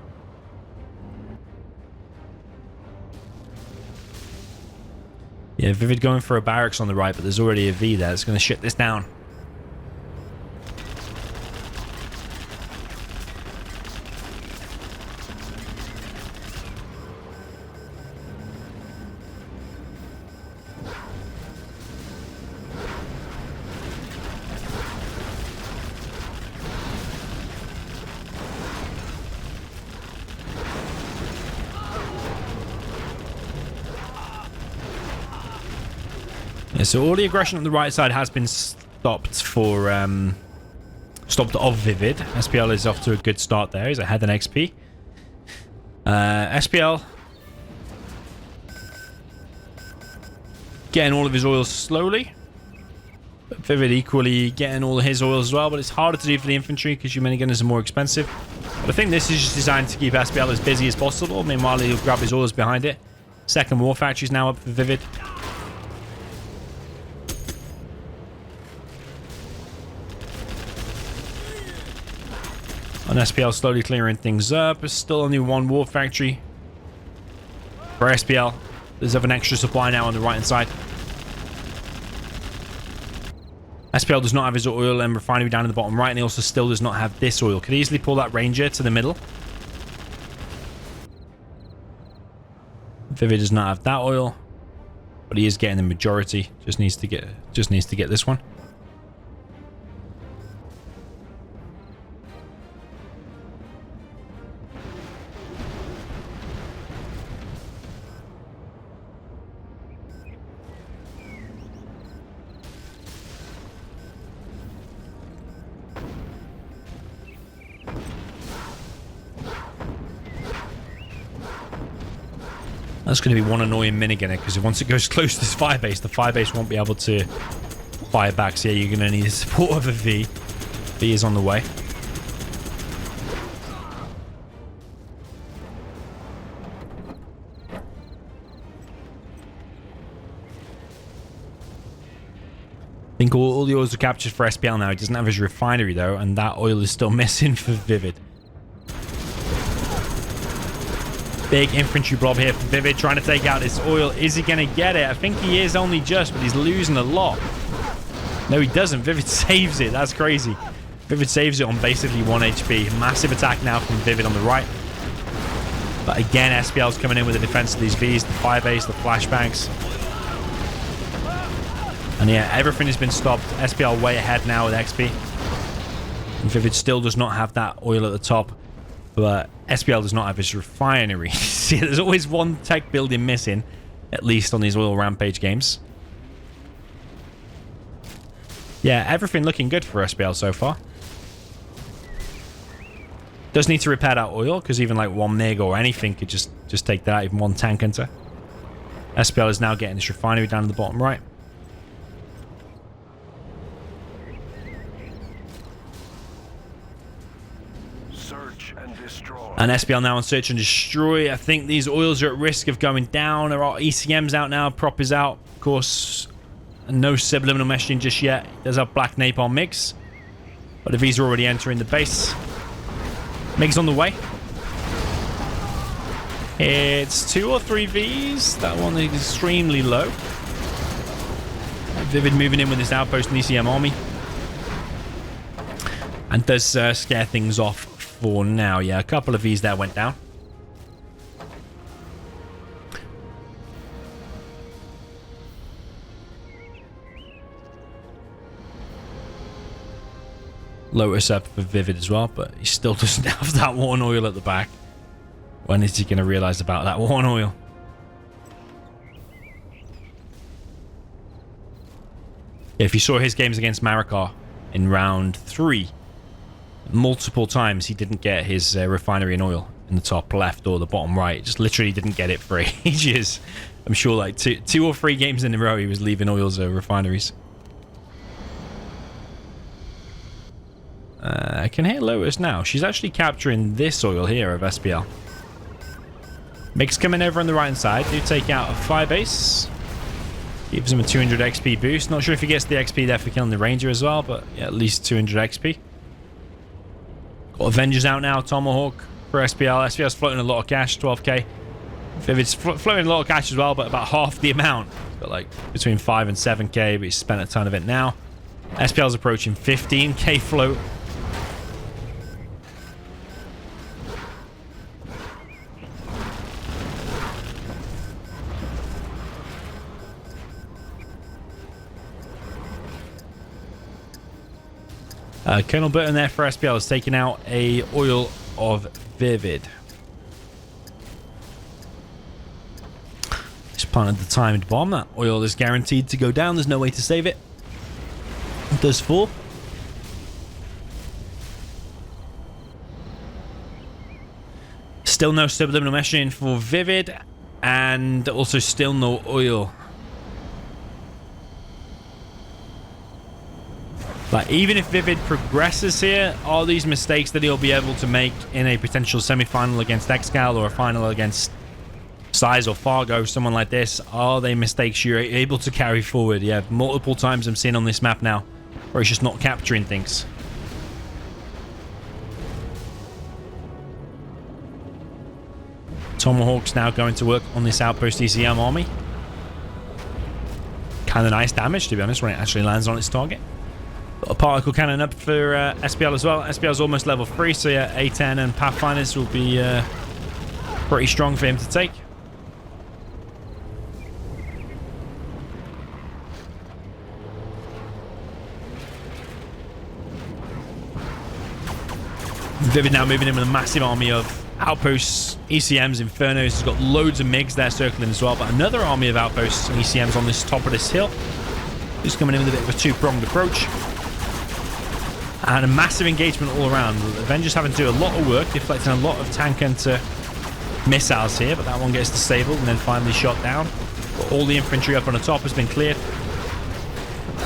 Yeah, ViViD going for a barracks on the right, but there's already a V there. It's going to shut this down. Yeah, so all the aggression on the right side has been stopped for stopped of ViViD. SPL is off to a good start there. He's ahead in XP. SPL getting all of his oils slowly. But ViViD equally getting all of his oils as well, but it's harder to do for the infantry because your minigunners are more expensive. But I think this is just designed to keep SPL as busy as possible. Meanwhile, he'll grab his oils behind it. Second war factory is now up for ViViD. On SPL, slowly clearing things up. There's still only one war factory for SPL. There's of an extra supply now on the right hand side. SPL does not have his oil and refinery down in the bottom right, and he also still does not have this oil. Could easily pull that Ranger to the middle. ViViD does not have that oil, but he is getting the majority. Just needs to get this one. That's going to be one annoying minigunner, because once it goes close to this firebase, the firebase won't be able to fire back. So yeah, you're going to need the support of a V. V is on the way. I think all the oils are captured for SPL now. He doesn't have his refinery though, and that oil is still missing for ViViD. Big infantry blob here for ViViD, trying to take out this oil. Is he going to get it? I think he is only just, but he's losing a lot. No, he doesn't. ViViD saves it. That's crazy. ViViD saves it on basically 1 HP. Massive attack now from ViViD on the right. But again, SPL's coming in with the defense of these Vs, the firebase, the flashbangs. And yeah, everything has been stopped. SPL way ahead now with XP. And ViViD still does not have that oil at the top. But SPL does not have his refinery. See, there's always one tech building missing, at least on these oil rampage games. Yeah, everything looking good for SPL so far. Does need to repair that oil, because even like 1 MiG or anything could just take that, even 1 tank hunter. SPL is now getting this refinery down in the bottom right. And SPL now on search and destroy. I think these oils are at risk of going down. There are ECMs out now. Prop is out. Of course, no subliminal meshing just yet. There's a black napalm mix. But the V's are already entering the base. MiG's on the way. It's 2 or 3 V's. That one is extremely low. ViViD moving in with this outpost and ECM army. And does scare things off for now. Yeah, a couple of V's there went down. Lotus up for ViViD as well, but he still doesn't have that one oil at the back. When is he going to realize about that one oil? If you saw his games against Marikar in round 3, multiple times he didn't get his refinery and oil in the top left or the bottom right. Just literally didn't get it for ages. I'm sure like two or 3 games in a row he was leaving oils or refineries. I can hit Lotus now. She's actually capturing this oil here of SPL. MiG's coming over on the right hand side. Do take out a firebase. Gives him a 200 XP boost. Not sure if he gets the XP there for killing the Ranger as well, but yeah, at least 200 XP. Got Avengers out now. Tomahawk for SPL. SPL's floating a lot of cash, 12k. ViVid's floating a lot of cash as well, but about half the amount. Got like between 5 and 7k, but he's spent a ton of it now. SPL's approaching 15k float. Colonel Burton there for SPL has taken out a oil of ViViD. Just planted the timed bomb. That oil is guaranteed to go down. There's no way to save it. It does fall. Still no subliminal meshing for ViViD, and also still no oil. Like, even if ViViD progresses here, are these mistakes that he'll be able to make in a potential semi-final against Excal or a final against Size or Fargo, someone like this? Are they mistakes you're able to carry forward? Yeah, multiple times I'm seeing on this map now where he's just not capturing things. Tomahawk's now going to work on this outpost ECM army. Kind of nice damage, to be honest, when it actually lands on its target. Got a particle cannon up for SPL as well. SPL's almost level 3, so yeah, A10 and Pathfinders will be pretty strong for him to take. ViViD now moving in with a massive army of outposts, ECMs, Infernos. He's got loads of MiGs there circling as well, but another army of outposts and ECMs on this top of this hill. Just coming in with a bit of a two-pronged approach. And a massive engagement all around. The Avengers having to do a lot of work, deflecting a lot of tank into missiles here, but that one gets disabled and then finally shot down. But all the infantry up on the top has been cleared.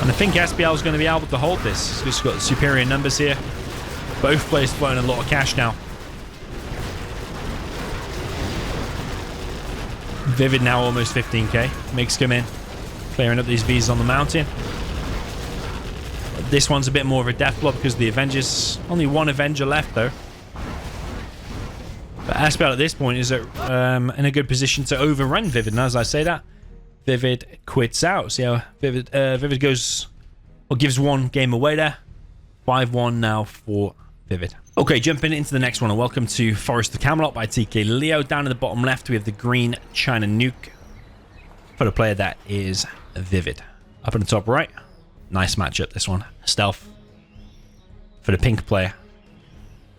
And I think SPL is going to be able to hold this. He's got superior numbers here. Both players flowing a lot of cash now. ViViD now almost 15k. MiGs come in, clearing up these V's on the mountain. This one's a bit more of a death blow because the Avengers... Only one Avenger left, though. But SPL at this point is in a good position to overrun ViViD. And as I say that, ViViD quits out. See how ViViD goes... Or gives one game away there. 5-1 now for ViViD. Okay, jumping into the next one. And welcome to Forest of Camelot by TK Leo. Down in the bottom left, we have the green China nuke. For the player, that is ViViD. Up in the top right... Nice matchup, this one. Stealth for the pink player,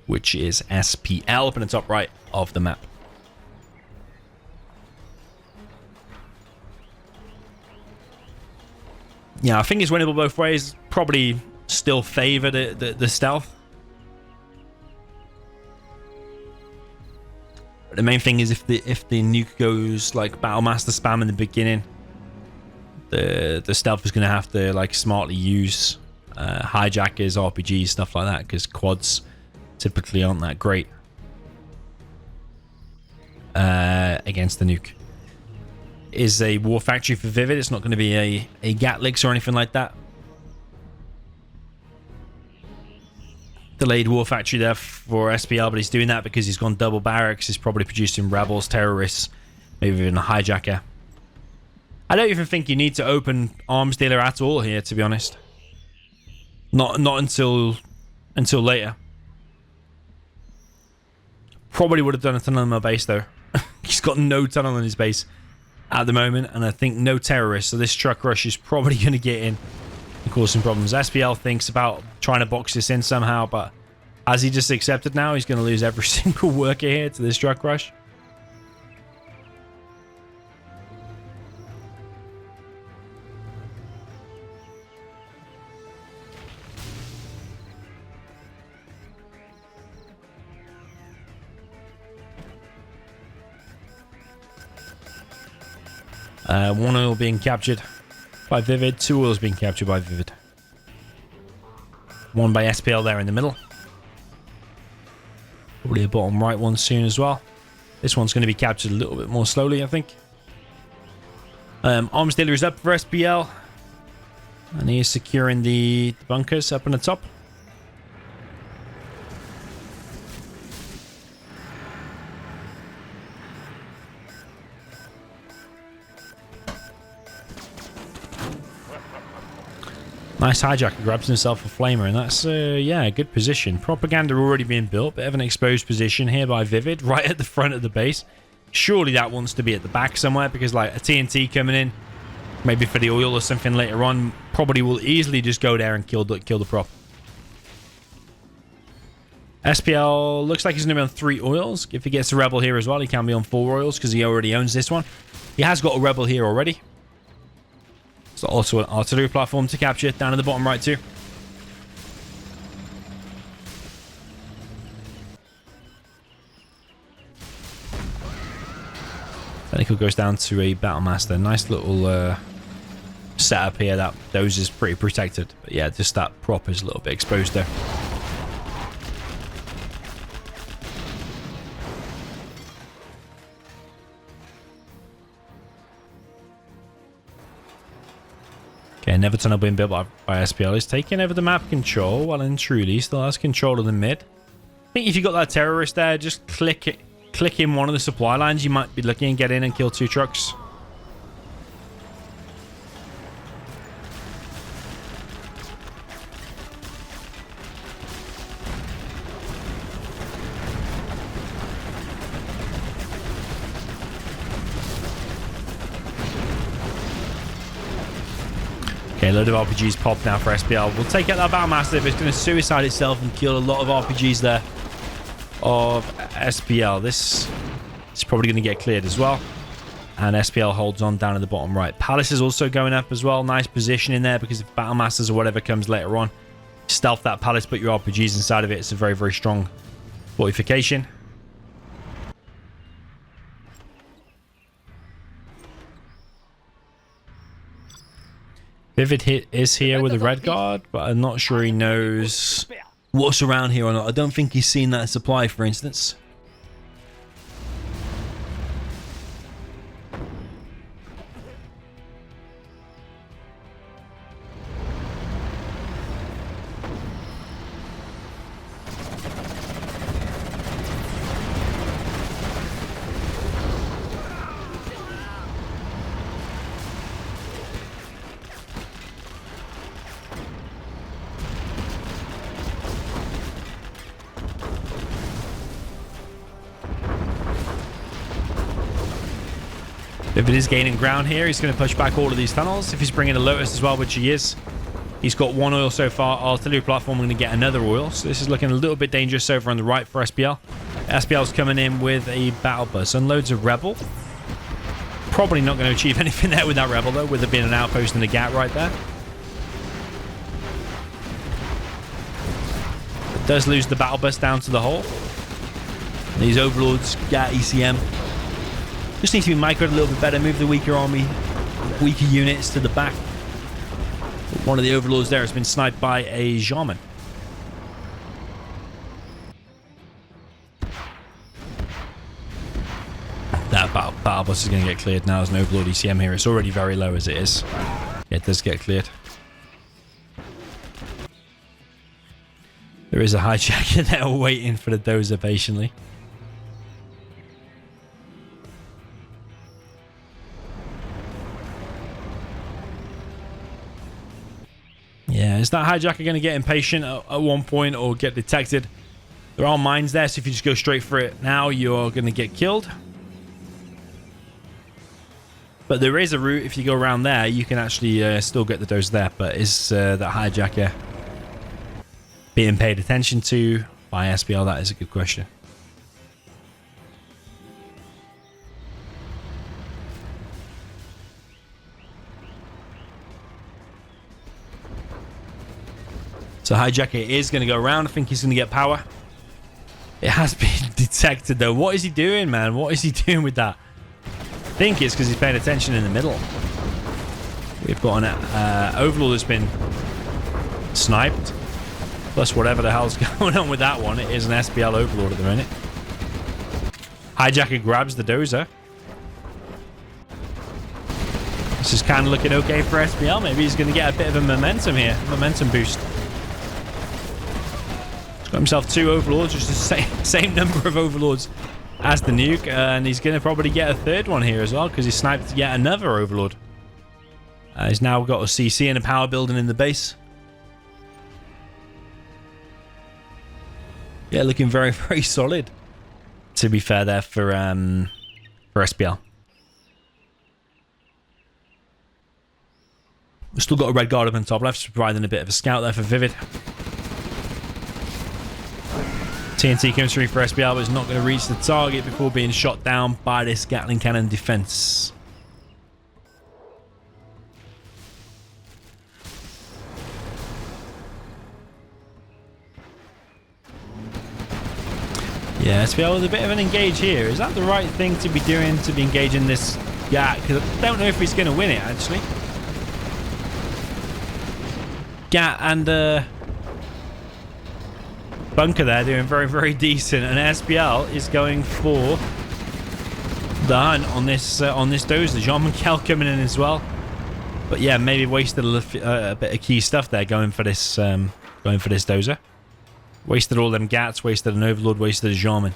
which is SPL up in the top right of the map. Yeah, I think it's winnable both ways. Probably still favor the stealth. But the main thing is if the nuke goes like Battlemaster spam in the beginning, the stealth is going to have to like smartly use hijackers, RPGs, stuff like that, because quads typically aren't that great against the nuke. Is a war factory for ViViD. It's not going to be a Gatlix or anything like that. Delayed war factory there for SPL, but he's doing that because he's gone double barracks. He's probably producing rebels, terrorists, maybe even a hijacker. I don't even think you need to open arms dealer at all here, to be honest. Not until later. Probably would have done a tunnel on my base though. He's got no tunnel on his base at the moment, and I think no terrorists. So this truck rush is probably going to get in and cause some problems. SPL thinks about trying to box this in somehow, but as he just accepted now, he's going to lose every single worker here to this truck rush. One oil being captured by ViViD, 2 oils being captured by ViViD. One by SPL there in the middle. Probably a bottom right one soon as well. This one's going to be captured a little bit more slowly, I think. Arms dealer is up for SPL. And he is securing the bunkers up on the top. Nice hijacker, grabs himself a flamer, and that's, yeah, a good position. Propaganda already being built, bit of an exposed position here by ViViD, right at the front of the base. Surely that wants to be at the back somewhere, because, like, a TNT coming in, maybe for the oil or something later on, probably will easily just go there and kill the prop. SPL looks like he's going to be on 3 oils. If he gets a rebel here as well, he can be on 4 oils, because he already owns this one. He has got a rebel here already. So also an artillery platform to capture down in the bottom right too. Technical goes down to a Battlemaster. Nice little setup here. That those is pretty protected. But yeah, just that prop is a little bit exposed there. Okay, another tunnel being built by SPL. He's taking over the map control, well and truly. Still has control of the mid. I think if you got that terrorist there, just click click in one of the supply lines, you might be looking and get in and kill 2 trucks. Okay, a load of RPGs pop now for SPL. We'll take out that Battle Mastiff. It's going to suicide itself and kill a lot of RPGs there of SPL. This is probably going to get cleared as well. And SPL holds on down in the bottom right. Palace is also going up as well. Nice position in there because if Battle Masters or whatever comes later on, stealth that Palace, put your RPGs inside of it. It's a very, very strong fortification. ViViD is here with a red guard, but I'm not sure he knows what's around here or not. I don't think he's seen that supply, for instance. ViViD is gaining ground here. He's going to push back all of these tunnels. If he's bringing a Lotus as well, which he is, he's got 1 oil so far. Artillery platform, we're going to get another oil. So this is looking a little bit dangerous over on the right for SPL. SPL's coming in with a battle bus. Unloads a rebel. Probably not going to achieve anything there with that rebel, though, with there being an outpost and a GAT right there. It does lose the battle bus down to the hole. These overlords, GAT, ECM. Just need to be microed a little bit better. Move the weaker army, weaker units to the back. One of the overlords there has been sniped by a Jarman. That battle bus is going to get cleared now as an overlord ECM here. It's already very low as it is. Yeah, it does get cleared. There is a hijacker there waiting for the dozer patiently. Yeah, is that hijacker going to get impatient at one point or get detected? There are mines there, so if you just go straight for it now, you're going to get killed. But there is a route. If you go around there, you can actually still get the dose there. But is that hijacker being paid attention to by SPL? That is a good question. So hijacker is going to go around. I think he's going to get power. It has been detected though. What is he doing, man? What is he doing with that? I think it's because he's paying attention in the middle. We've got an overlord that's been sniped. Plus whatever the hell's going on with that one. It is an SPL overlord at the minute. Hijacker grabs the dozer. This is kind of looking okay for SPL. Maybe he's going to get a bit of a momentum here. Momentum boost. He's got himself 2 overlords. Just the same number of overlords as the nuke. And he's going to probably get a 3rd one here as well. Because he sniped yet another overlord. He's now got a CC and a power building in the base. Yeah, looking very, very solid. To be fair there for SPL. We've still got a red guard up on top left, providing a bit of a scout there for ViViD. TNT comes through for SPL, but it's not going to reach the target before being shot down by this Gatling cannon defense. Yeah, SPL with a bit of an engage here. Is that the right thing to be doing, to be engaging this GAT? Because I don't know if he's going to win it, actually. GAT and bunker there doing very, very decent, and SPL is going for the hunt on this dozer. Jean-Michel coming in as well, but yeah, maybe wasted a bit of key stuff there going for this dozer. Wasted all them GATs, wasted an overlord, wasted a Jarman.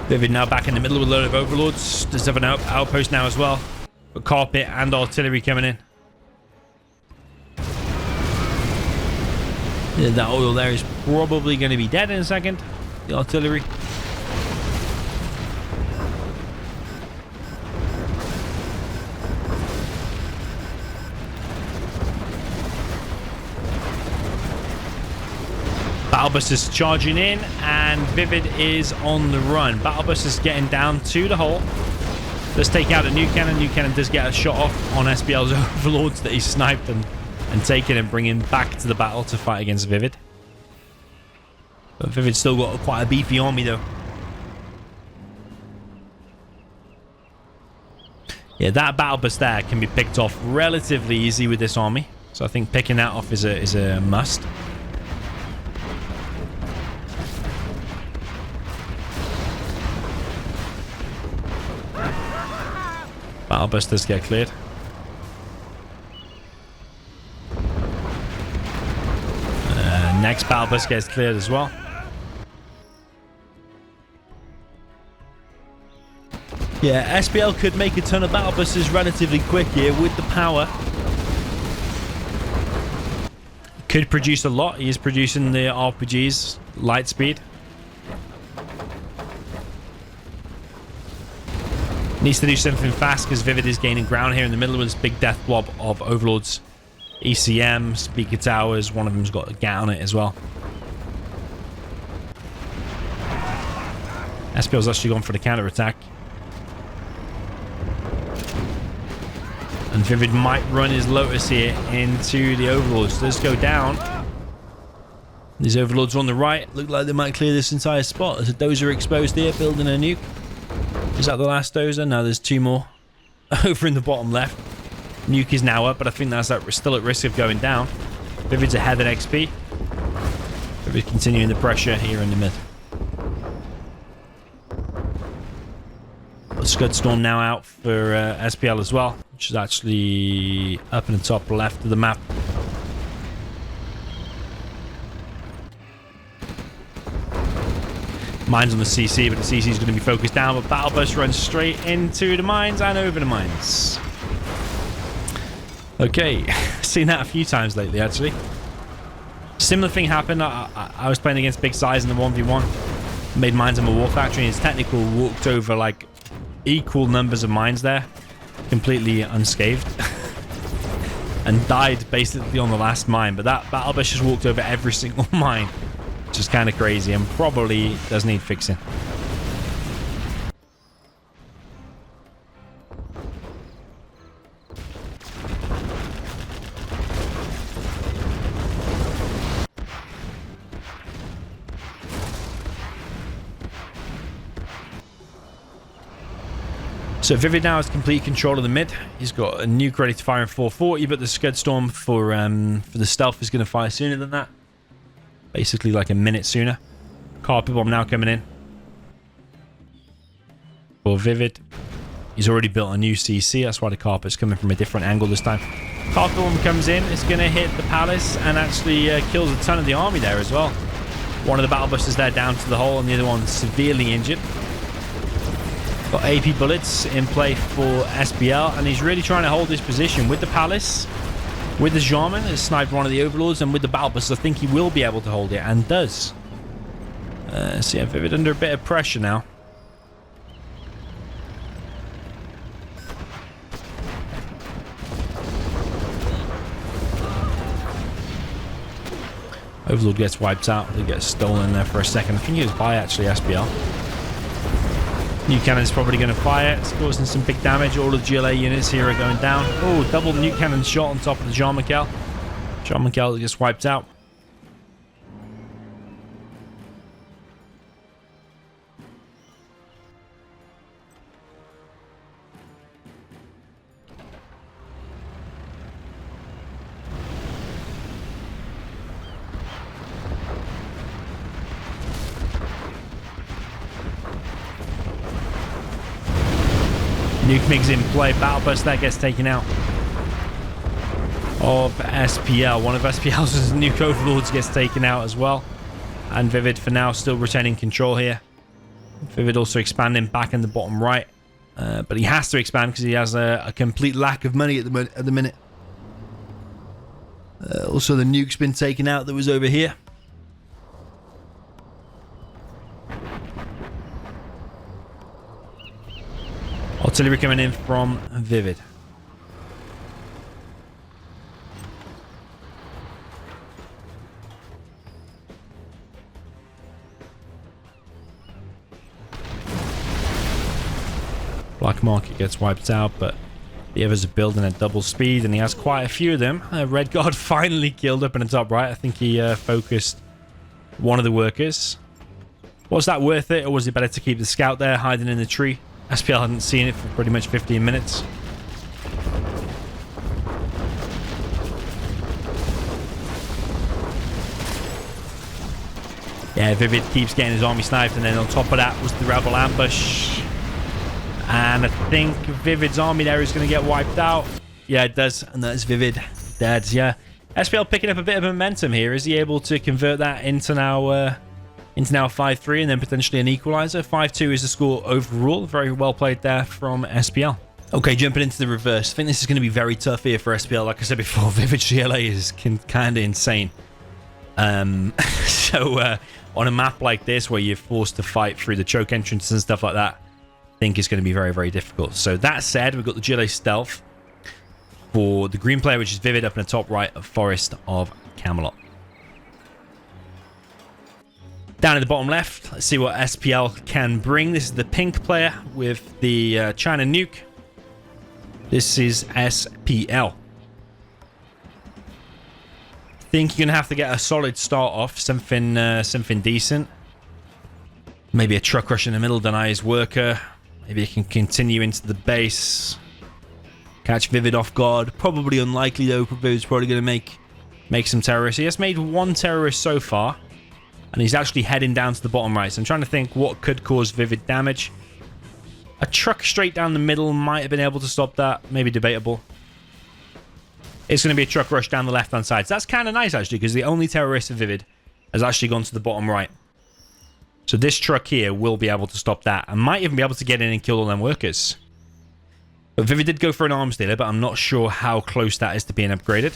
ViViD now back in the middle with a load of overlords. There's an outpost now as well. But carpet and artillery coming in. Yeah, that oil there is probably going to be dead in a second. The artillery. Battlebusters charging in, and ViViD is on the run. Battlebusters getting down to the hole. Let's take out a new cannon. New cannon does get a shot off on SPL's overlords that he sniped and taken and bring him back to the battle to fight against ViViD. But ViViD's still got quite a beefy army though. Yeah, that battlebus there can be picked off relatively easy with this army. So I think picking that off is a must. Battlebusters get cleared. Next battlebus gets cleared as well. Yeah, SPL could make a ton of battlebuses relatively quick here with the power. Could produce a lot. He is producing the RPGs, light speed. Needs to do something fast because ViViD is gaining ground here in the middle with this big death blob of overlords. ECM, speaker towers, one of them's got a gat on it as well. SPL's actually gone for the counter attack. And ViViD might run his Lotus here into the overlords. Does go down. These overlords are on the right. Look like they might clear this entire spot. There's a dozer exposed here, building a nuke. Is that the last dozer? No, there's two more over in the bottom left. Nuke is now up, but I think that's still at risk of going down. ViViD's ahead at XP. ViViD continuing the pressure here in the mid. Scud Storm now out for SPL as well, which is actually up in the top left of the map. Mines on the CC, but the CC is going to be focused down. But Battlebus runs straight into the mines and over the mines. Okay, seen that a few times lately, actually. Similar thing happened. I was playing against Big Size in the 1v1. Made mines in my war factory, and his technical walked over like equal numbers of mines there, completely unscathed, and died basically on the last mine. But that Battlebus just walked over every single mine, which is kind of crazy and probably does need fixing. So ViViD now has complete control of the mid. He's got a nuke ready to fire in 440, but the Scud Storm for the stealth is going to fire sooner than that. Basically like a minute sooner. Carpet bomb now coming in. For ViViD. He's already built a new CC. That's why the carpet's coming from a different angle this time. Carpet bomb comes in. It's going to hit the palace and actually kills a ton of the army there as well. One of the battlebusters there down to the hole and the other one severely injured. Got AP bullets in play for SPL, and he's really trying to hold his position with the palace, with the Jarman has sniped one of the overlords, and with the battlebus. I think he will be able to hold it, and does. So yeah, ViViD under a bit of pressure now. Overlord gets wiped out. He gets stolen there for a second. I think he was by actually SPL. New cannon's probably going to fire. It's causing some big damage. All the GLA units here are going down. Oh, double nuke cannon shot on top of the Jean-Michel. Jean-Michel gets wiped out. Nuke MiG's in play. Battlebus that gets taken out of SPL. One of SPL's nuke overlords gets taken out as well. And ViViD for now still retaining control here. ViViD also expanding back in the bottom right. But he has to expand because he has a complete lack of money at the minute. Also, the nuke's been taken out that was over here. Artillery coming in from ViViD. Black Market gets wiped out, but the others are building at double speed, and he has quite a few of them. Red Guard finally killed up in the top right. I think he focused one of the workers. Was that worth it, or was it better to keep the scout there hiding in the tree? SPL hadn't seen it for pretty much 15 minutes. Yeah, ViViD keeps getting his army sniped, and then on top of that was the rebel ambush. And I think ViViD's army there is going to get wiped out. Yeah, it does. And that's ViViD dead. Yeah. SPL picking up a bit of momentum here. Is he able to convert that into now 5-3 and then potentially an equalizer? 5-2 is the score overall. Very well played there from SPL. Okay, jumping into the reverse. I think this is going to be very tough here for SPL. Like I said before, ViViD GLA is kind of insane. So on a map like this where you're forced to fight through the choke entrances and stuff like that, I think it's going to be very, very difficult. So that said, we've got the GLA stealth for the green player, which is ViViD up in the top right of Forest of Camelot. Down in the bottom left, let's see what SPL can bring. This is the pink player with the China nuke. This is SPL. I think you're going to have to get a solid start off, something decent. Maybe a truck rush in the middle, deny his worker. Maybe he can continue into the base. Catch ViViD off guard. Probably unlikely though. ViVid's probably going to make some terrorists. He has made one terrorist so far. And he's actually heading down to the bottom right. So I'm trying to think what could cause ViViD damage. A truck straight down the middle might have been able to stop that. Maybe debatable. It's going to be a truck rush down the left-hand side. So that's kind of nice actually, because the only terrorist of ViViD has actually gone to the bottom right. So this truck here will be able to stop that. And might even be able to get in and kill all them workers. But ViViD did go for an arms dealer, but I'm not sure how close that is to being upgraded.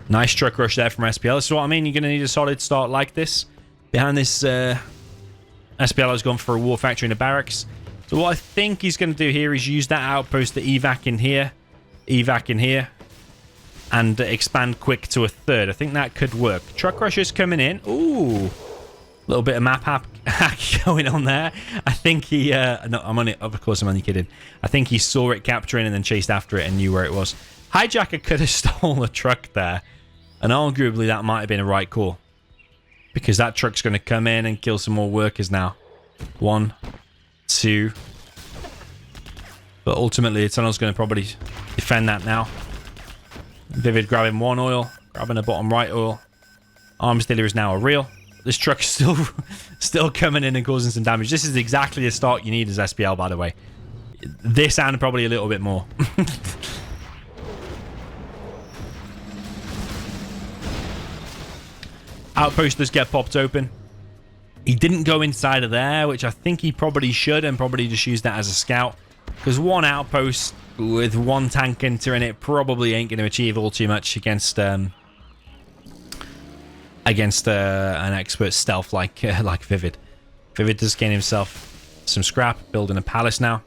Nice truck rush there from SPL. This is what I mean. You're going to need a solid start like this. Behind this, SPL has gone for a war factory in the barracks. So what I think he's going to do here is use that outpost to evac in here, and expand quick to a third. I think that could work. Truck rushers coming in. Ooh. A little bit of map hack going on there. I think he... no, of course, I'm only kidding. I think he saw it capturing and then chased after it and knew where it was. Hijacker could have stolen a truck there. And arguably, that might have been a right call. Because that truck's going to come in and kill some more workers now. 1, 2. But ultimately, the tunnel's going to probably defend that now. ViViD grabbing one oil, grabbing a bottom right oil. Arms dealer is now a real. This truck's still coming in and causing some damage. This is exactly the start you need as SPL, by the way. This and probably a little bit more. Outpost does get popped open. He didn't go inside of there, which I think he probably should, and probably just use that as a scout. Because one outpost with one tank entering it probably ain't going to achieve all too much against an expert stealth like ViViD. ViViD does gain himself some scrap, building a palace now.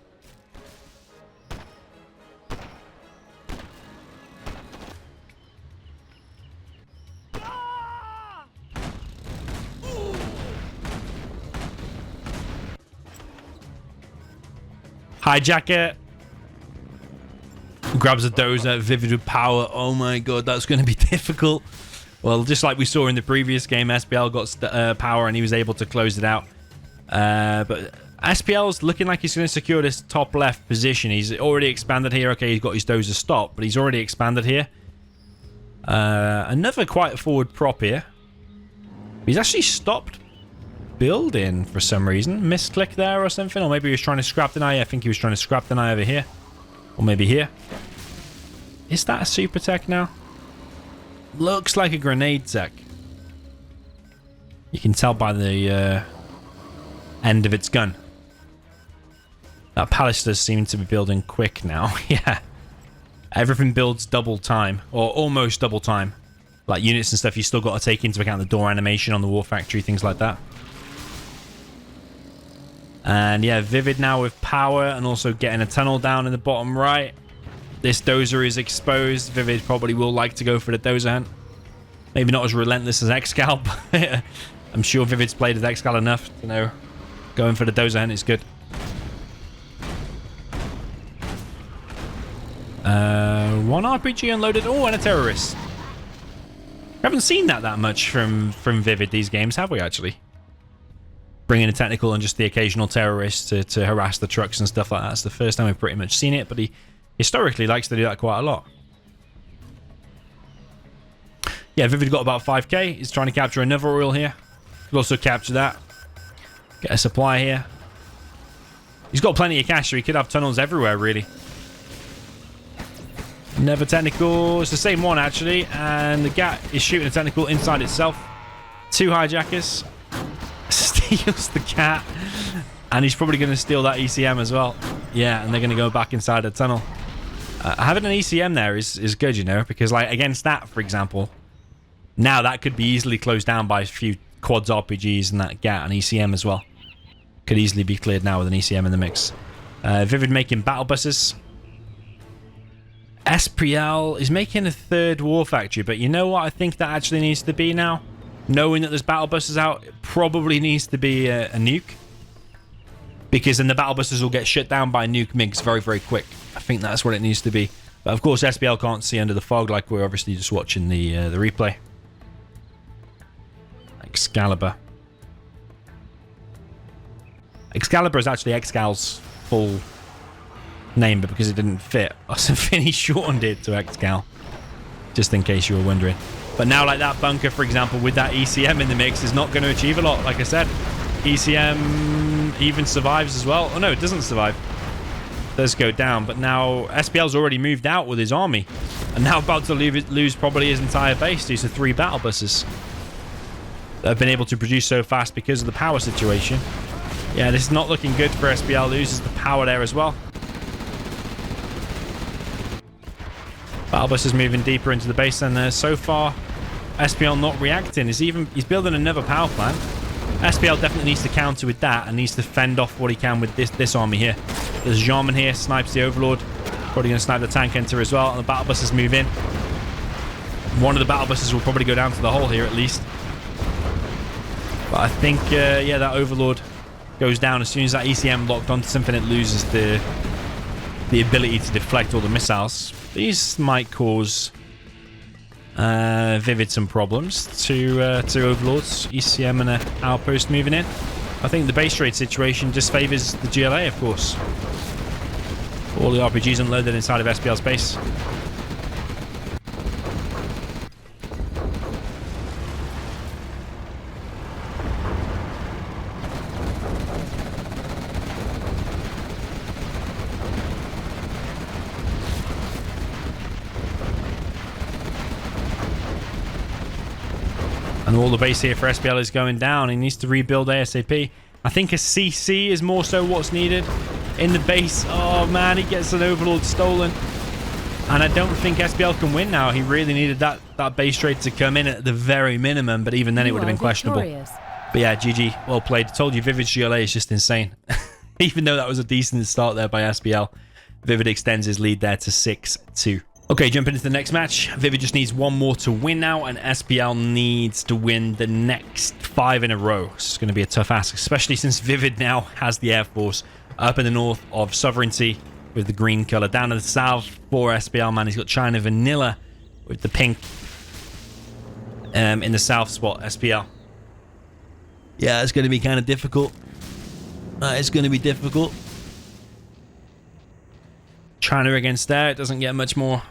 Hijacker grabs a dozer. ViViD with power. Oh my god, that's going to be difficult. Well, just like we saw in the previous game, SPL got power and he was able to close it out. But SPL's looking like he's going to secure this top left position. He's already expanded here. Okay, he's got his dozer stopped, but he's already expanded here. Another quite forward prop here. He's actually stopped building for some reason. Misclick there or something. Or maybe he was trying to scrap deny. I think he was trying to scrap deny over here. Or maybe here. Is that a super tech now? Looks like a grenade tech. You can tell by the end of its gun. That palace does seem to be building quick now. Yeah. Everything builds double time, or almost double time. Like units and stuff, you still got to take into account the door animation on the war factory, things like that. And yeah, ViViD now with power and also getting a tunnel down in the bottom right. This dozer is exposed. ViViD probably will like to go for the dozer hunt. Maybe not as relentless as Excal, but I'm sure ViViD's played as Excal enough to know going for the dozer hunt is good. One RPG unloaded. Oh, and a terrorist. We haven't seen that much from ViViD these games, have we, actually? Bringing a technical and just the occasional terrorist to harass the trucks and stuff like that. It's the first time we've pretty much seen it, but he historically likes to do that quite a lot. Yeah, ViViD got about 5k. He's trying to capture another oil here. Could also capture that. Get a supply here. He's got plenty of cash, so he could have tunnels everywhere, really. Another technical. It's the same one, actually. And the GAT is shooting a technical inside itself. 2 hijackers. Steals the cat. And he's probably going to steal that ECM as well. Yeah, and they're going to go back inside the tunnel. Having an ECM there is good, you know, because like against that, for example, now that could be easily closed down by a few quads RPGs and that GAT and ECM as well. Could easily be cleared now with an ECM in the mix. ViViD making battle buses. SPL is making a 3rd war factory, but you know what I think that actually needs to be now? Knowing that there's battle buses out, it probably needs to be a nuke. Because then the battle buses will get shut down by nuke MiGs very, very quick. I think that's what it needs to be. But of course, SPL can't see under the fog like we're obviously just watching the replay. Excalibur. Excalibur is actually Excal's full name, but because it didn't fit, Vinny shortened it to Excal. Just in case you were wondering. But now, like that bunker, for example, with that ECM in the mix, is not going to achieve a lot. Like I said, ECM even survives as well. Oh no, it doesn't survive. It does go down, but now SPL's already moved out with his army. And now about to lose probably his entire base due to 3 battle buses that have been able to produce so fast because of the power situation. Yeah, this is not looking good for SPL. Loses the power there as well. Battle bus is moving deeper into the base, and so far SPL not reacting. He's building another power plant. SPL definitely needs to counter with that and needs to fend off what he can with this army here. There's Jarman here, snipes the Overlord. Probably going to snipe the tank enter as well, and the battle buses move in. One of the battle buses will probably go down to the hole here at least. But I think, yeah, that Overlord goes down as soon as that ECM locked onto something. It loses the ability to deflect all the missiles. These might cause ViViD some problems to Overlords. ECM and an outpost moving in. I think the base trade situation just favors the GLA, of course. All the RPGs unloaded inside of SPL's base. And all the base here for SPL is going down. He needs to rebuild ASAP. I think a CC is more so what's needed in the base. Oh man, he gets an Overlord stolen. And I don't think SPL can win now. He really needed that base trade to come in at the very minimum, but even then it would have been questionable. But yeah, GG, well played. I told you ViViD GLA is just insane. Even though that was a decent start there by SPL, ViViD extends his lead there to 6-2. Okay, jumping into the next match. ViViD just needs one more to win now, and SPL needs to win the next 5 in a row. It's going to be a tough ask, especially since ViViD now has the Air Force up in the north of Sovereignty with the green color. Down in the south for SPL, man, he's got China Vanilla with the pink in the south spot, SPL. Yeah, it's going to be kind of difficult. It's going to be difficult. China against there, it doesn't get much more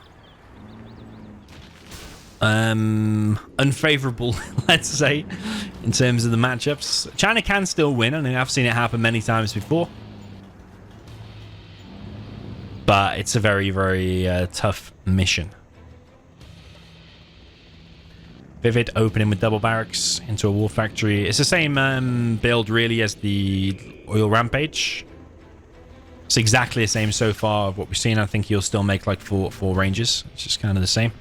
unfavorable, let's say, in terms of the matchups. China can still win, and I've seen it happen many times before. But it's a very, very tough mission. ViViD opening with double barracks into a war factory. It's the same build really as the oil rampage. It's exactly the same so far of what we've seen. I think he'll still make like four ranges. It's just kind of the same.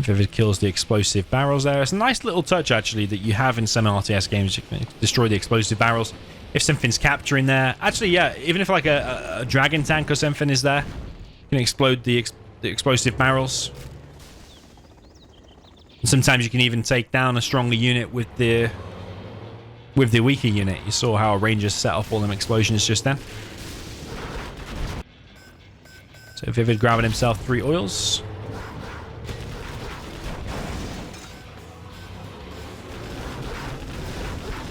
ViViD kills the explosive barrels there. It's a nice little touch actually that you have in some RTS games. You can destroy the explosive barrels if something's capturing there. Actually, yeah, even if like a dragon tank or something is there, you can explode the explosive barrels. Sometimes you can even take down a stronger unit with the weaker unit. You saw how a ranger set off all them explosions just then. So ViViD grabbing himself 3 oils.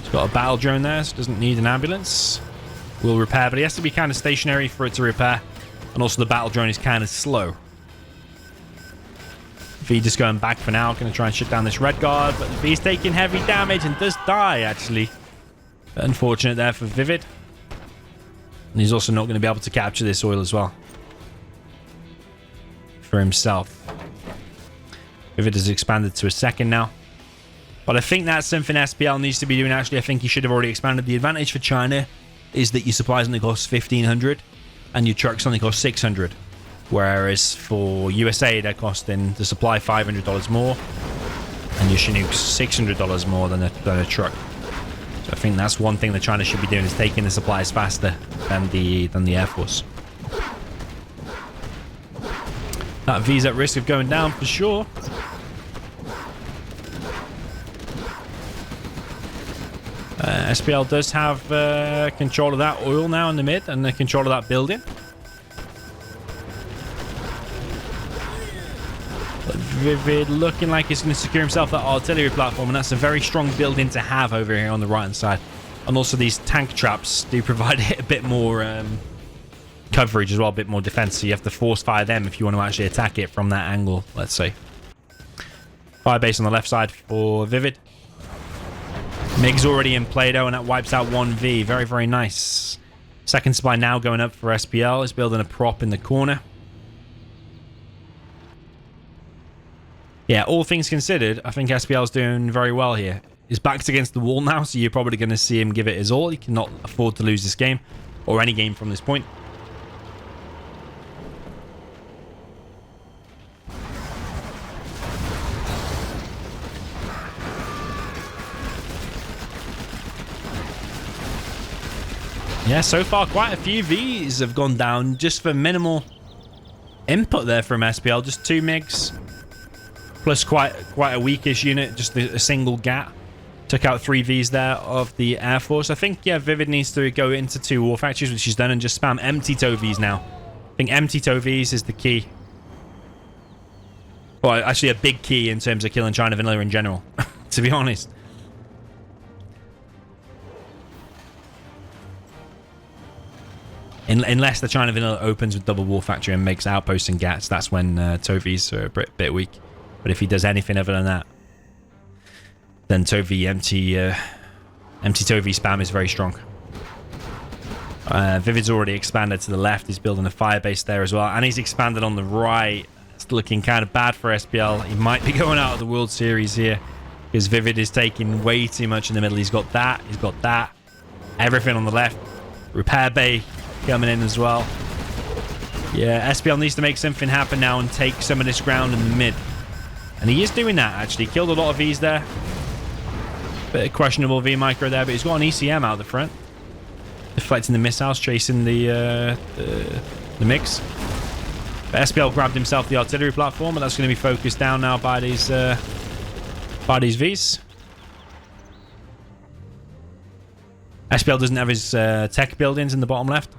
He's got a battle drone there, so doesn't need an ambulance. Will repair, but he has to be kind of stationary for it to repair. And also the battle drone is kind of slow. V just going back for now. Going to try and shut down this red guard. But V's taking heavy damage and does die, actually. Unfortunate there for ViViD. And he's also not going to be able to capture this oil as well. For himself. ViViD has expanded to a second now. But I think that's something SPL needs to be doing, actually. I think he should have already expanded. The advantage for China is that your supplies only cost 1,500 and your trucks only cost 600. Whereas for USA, they're costing the supply $500 more, and your Chinooks $600 more than a truck. So I think that's one thing that China should be doing, is taking the supplies faster than the Air Force. That V's at risk of going down for sure. SPL does have control of that oil now in the mid, and the control of that building. ViViD looking like he's going to secure himself that artillery platform, and that's a very strong building to have over here on the right hand side. And also these tank traps do provide it a bit more coverage as well, a bit more defense, so you have to force fire them if you want to actually attack it from that angle, let's say. Fire base on the left side for ViViD. MiG's already in play though, and that wipes out 1V. Very, very nice. Second supply now going up for SPL. He's building a prop in the corner. Yeah, all things considered, I think SPL's doing very well here. His back's against the wall now, so you're probably going to see him give it his all. He cannot afford to lose this game, or any game from this point. Yeah, so far quite a few Vs have gone down just for minimal input there from SPL. Just 2 MiGs. Plus quite a weakish unit, just a single GAT. Took out 3 Vs there of the Air Force. I think, yeah, ViViD needs to go into 2 war factories, which he's done, and just spam empty TOW Vs now. I think empty TOW Vs is the key. Well, actually a big key in terms of killing China Vanilla in general, to be honest. Unless the China Vanilla opens with double war factory and makes outposts and GATs, that's when TOW Vs are a bit weak. But if he does anything other than that, then TOW V empty TOW V spam is very strong. ViViD's already expanded to the left. He's building a fire base there as well, and he's expanded on the right. It's looking kind of bad for SPL. He might be going out of the World Series here because ViViD is taking way too much in the middle. He's got that. He's got that. Everything on the left. Repair bay coming in as well. Yeah, SPL needs to make something happen now and take some of this ground in the mid. And he is doing that, actually. Killed a lot of Vs there. Bit of questionable V micro there, but he's got an ECM out the front. Deflecting the missiles, chasing the MiGs. But SPL grabbed himself the artillery platform, and that's going to be focused down now by these Vs. SPL doesn't have his tech buildings in the bottom left.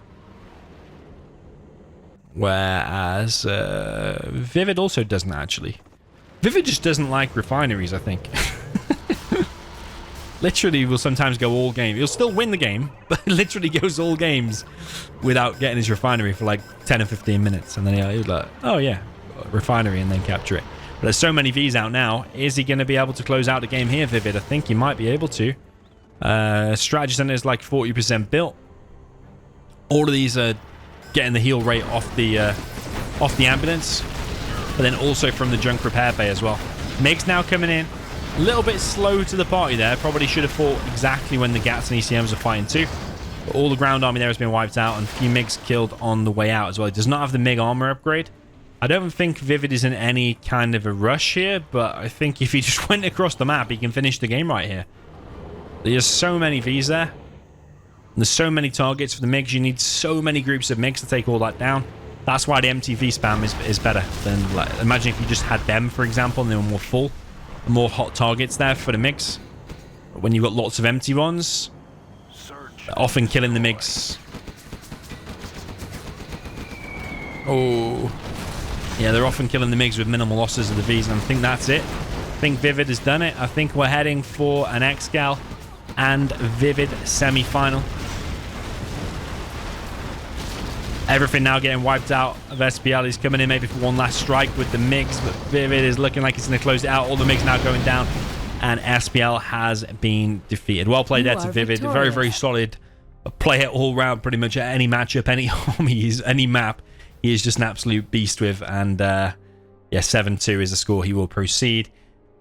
Whereas ViViD also doesn't, actually. ViViD just doesn't like refineries, I think. Literally will sometimes go all game. He'll still win the game, but literally goes all games without getting his refinery for like 10 or 15 minutes. And then he'll like, oh yeah, refinery, and then capture it. But there's so many Vs out now. Is he going to be able to close out the game here, ViViD? I think he might be able to. Strategy Center is like 40% built. All of these are getting the heal rate off the ambulance, but then also from the junk repair bay as well. MiGs now coming in. A little bit slow to the party there. Probably should have fought exactly when the GATs and ECMs are fighting too. But all the ground army there has been wiped out, and a few MiGs killed on the way out as well. It does not have the MiG armor upgrade. I don't think ViViD is in any kind of a rush here, but I think if he just went across the map, he can finish the game right here. There's so many Vs there. There's so many targets for the MiGs. You need so many groups of MiGs to take all that down. That's why the MTV spam is better than, like, imagine if you just had them, for example, and they were more full. More hot targets there for the MiGs. But when you've got lots of empty ones, often killing the MiGs. Oh. Yeah, they're often killing the MiGs with minimal losses of the Vs, and I think that's it. I think ViViD has done it. I think we're heading for an XCal and ViViD semi-final. Everything now getting wiped out of SPL. He's coming in maybe for one last strike with the MiGs, but ViViD is looking like he's going to close it out. All the MiGs now going down, and SPL has been defeated. Well played there to ViViD. Very, very solid player all round, pretty much at any matchup, any army, any map. He is just an absolute beast with, and yeah, 7-2 is the score. He will proceed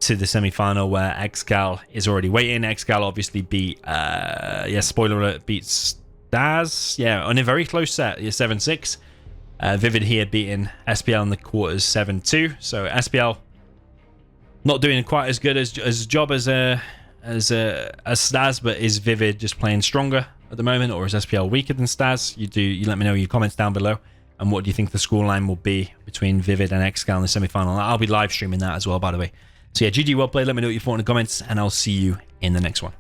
to the semi-final where XCal is already waiting. XCal obviously beat, yeah, spoiler alert, beats Daz, yeah, on a very close set, yeah, 7-6. ViViD here beating SPL in the quarters 7-2. So SPL not doing quite as good as job as Staz, but is ViViD just playing stronger at the moment, or is SPL weaker than Staz? You let me know in your comments down below. And what do you think the scoreline will be between ViViD and XCal in the semi-final? I'll be live streaming that as well, by the way. So yeah, GG, well played. Let me know what you thought in the comments, and I'll see you in the next one.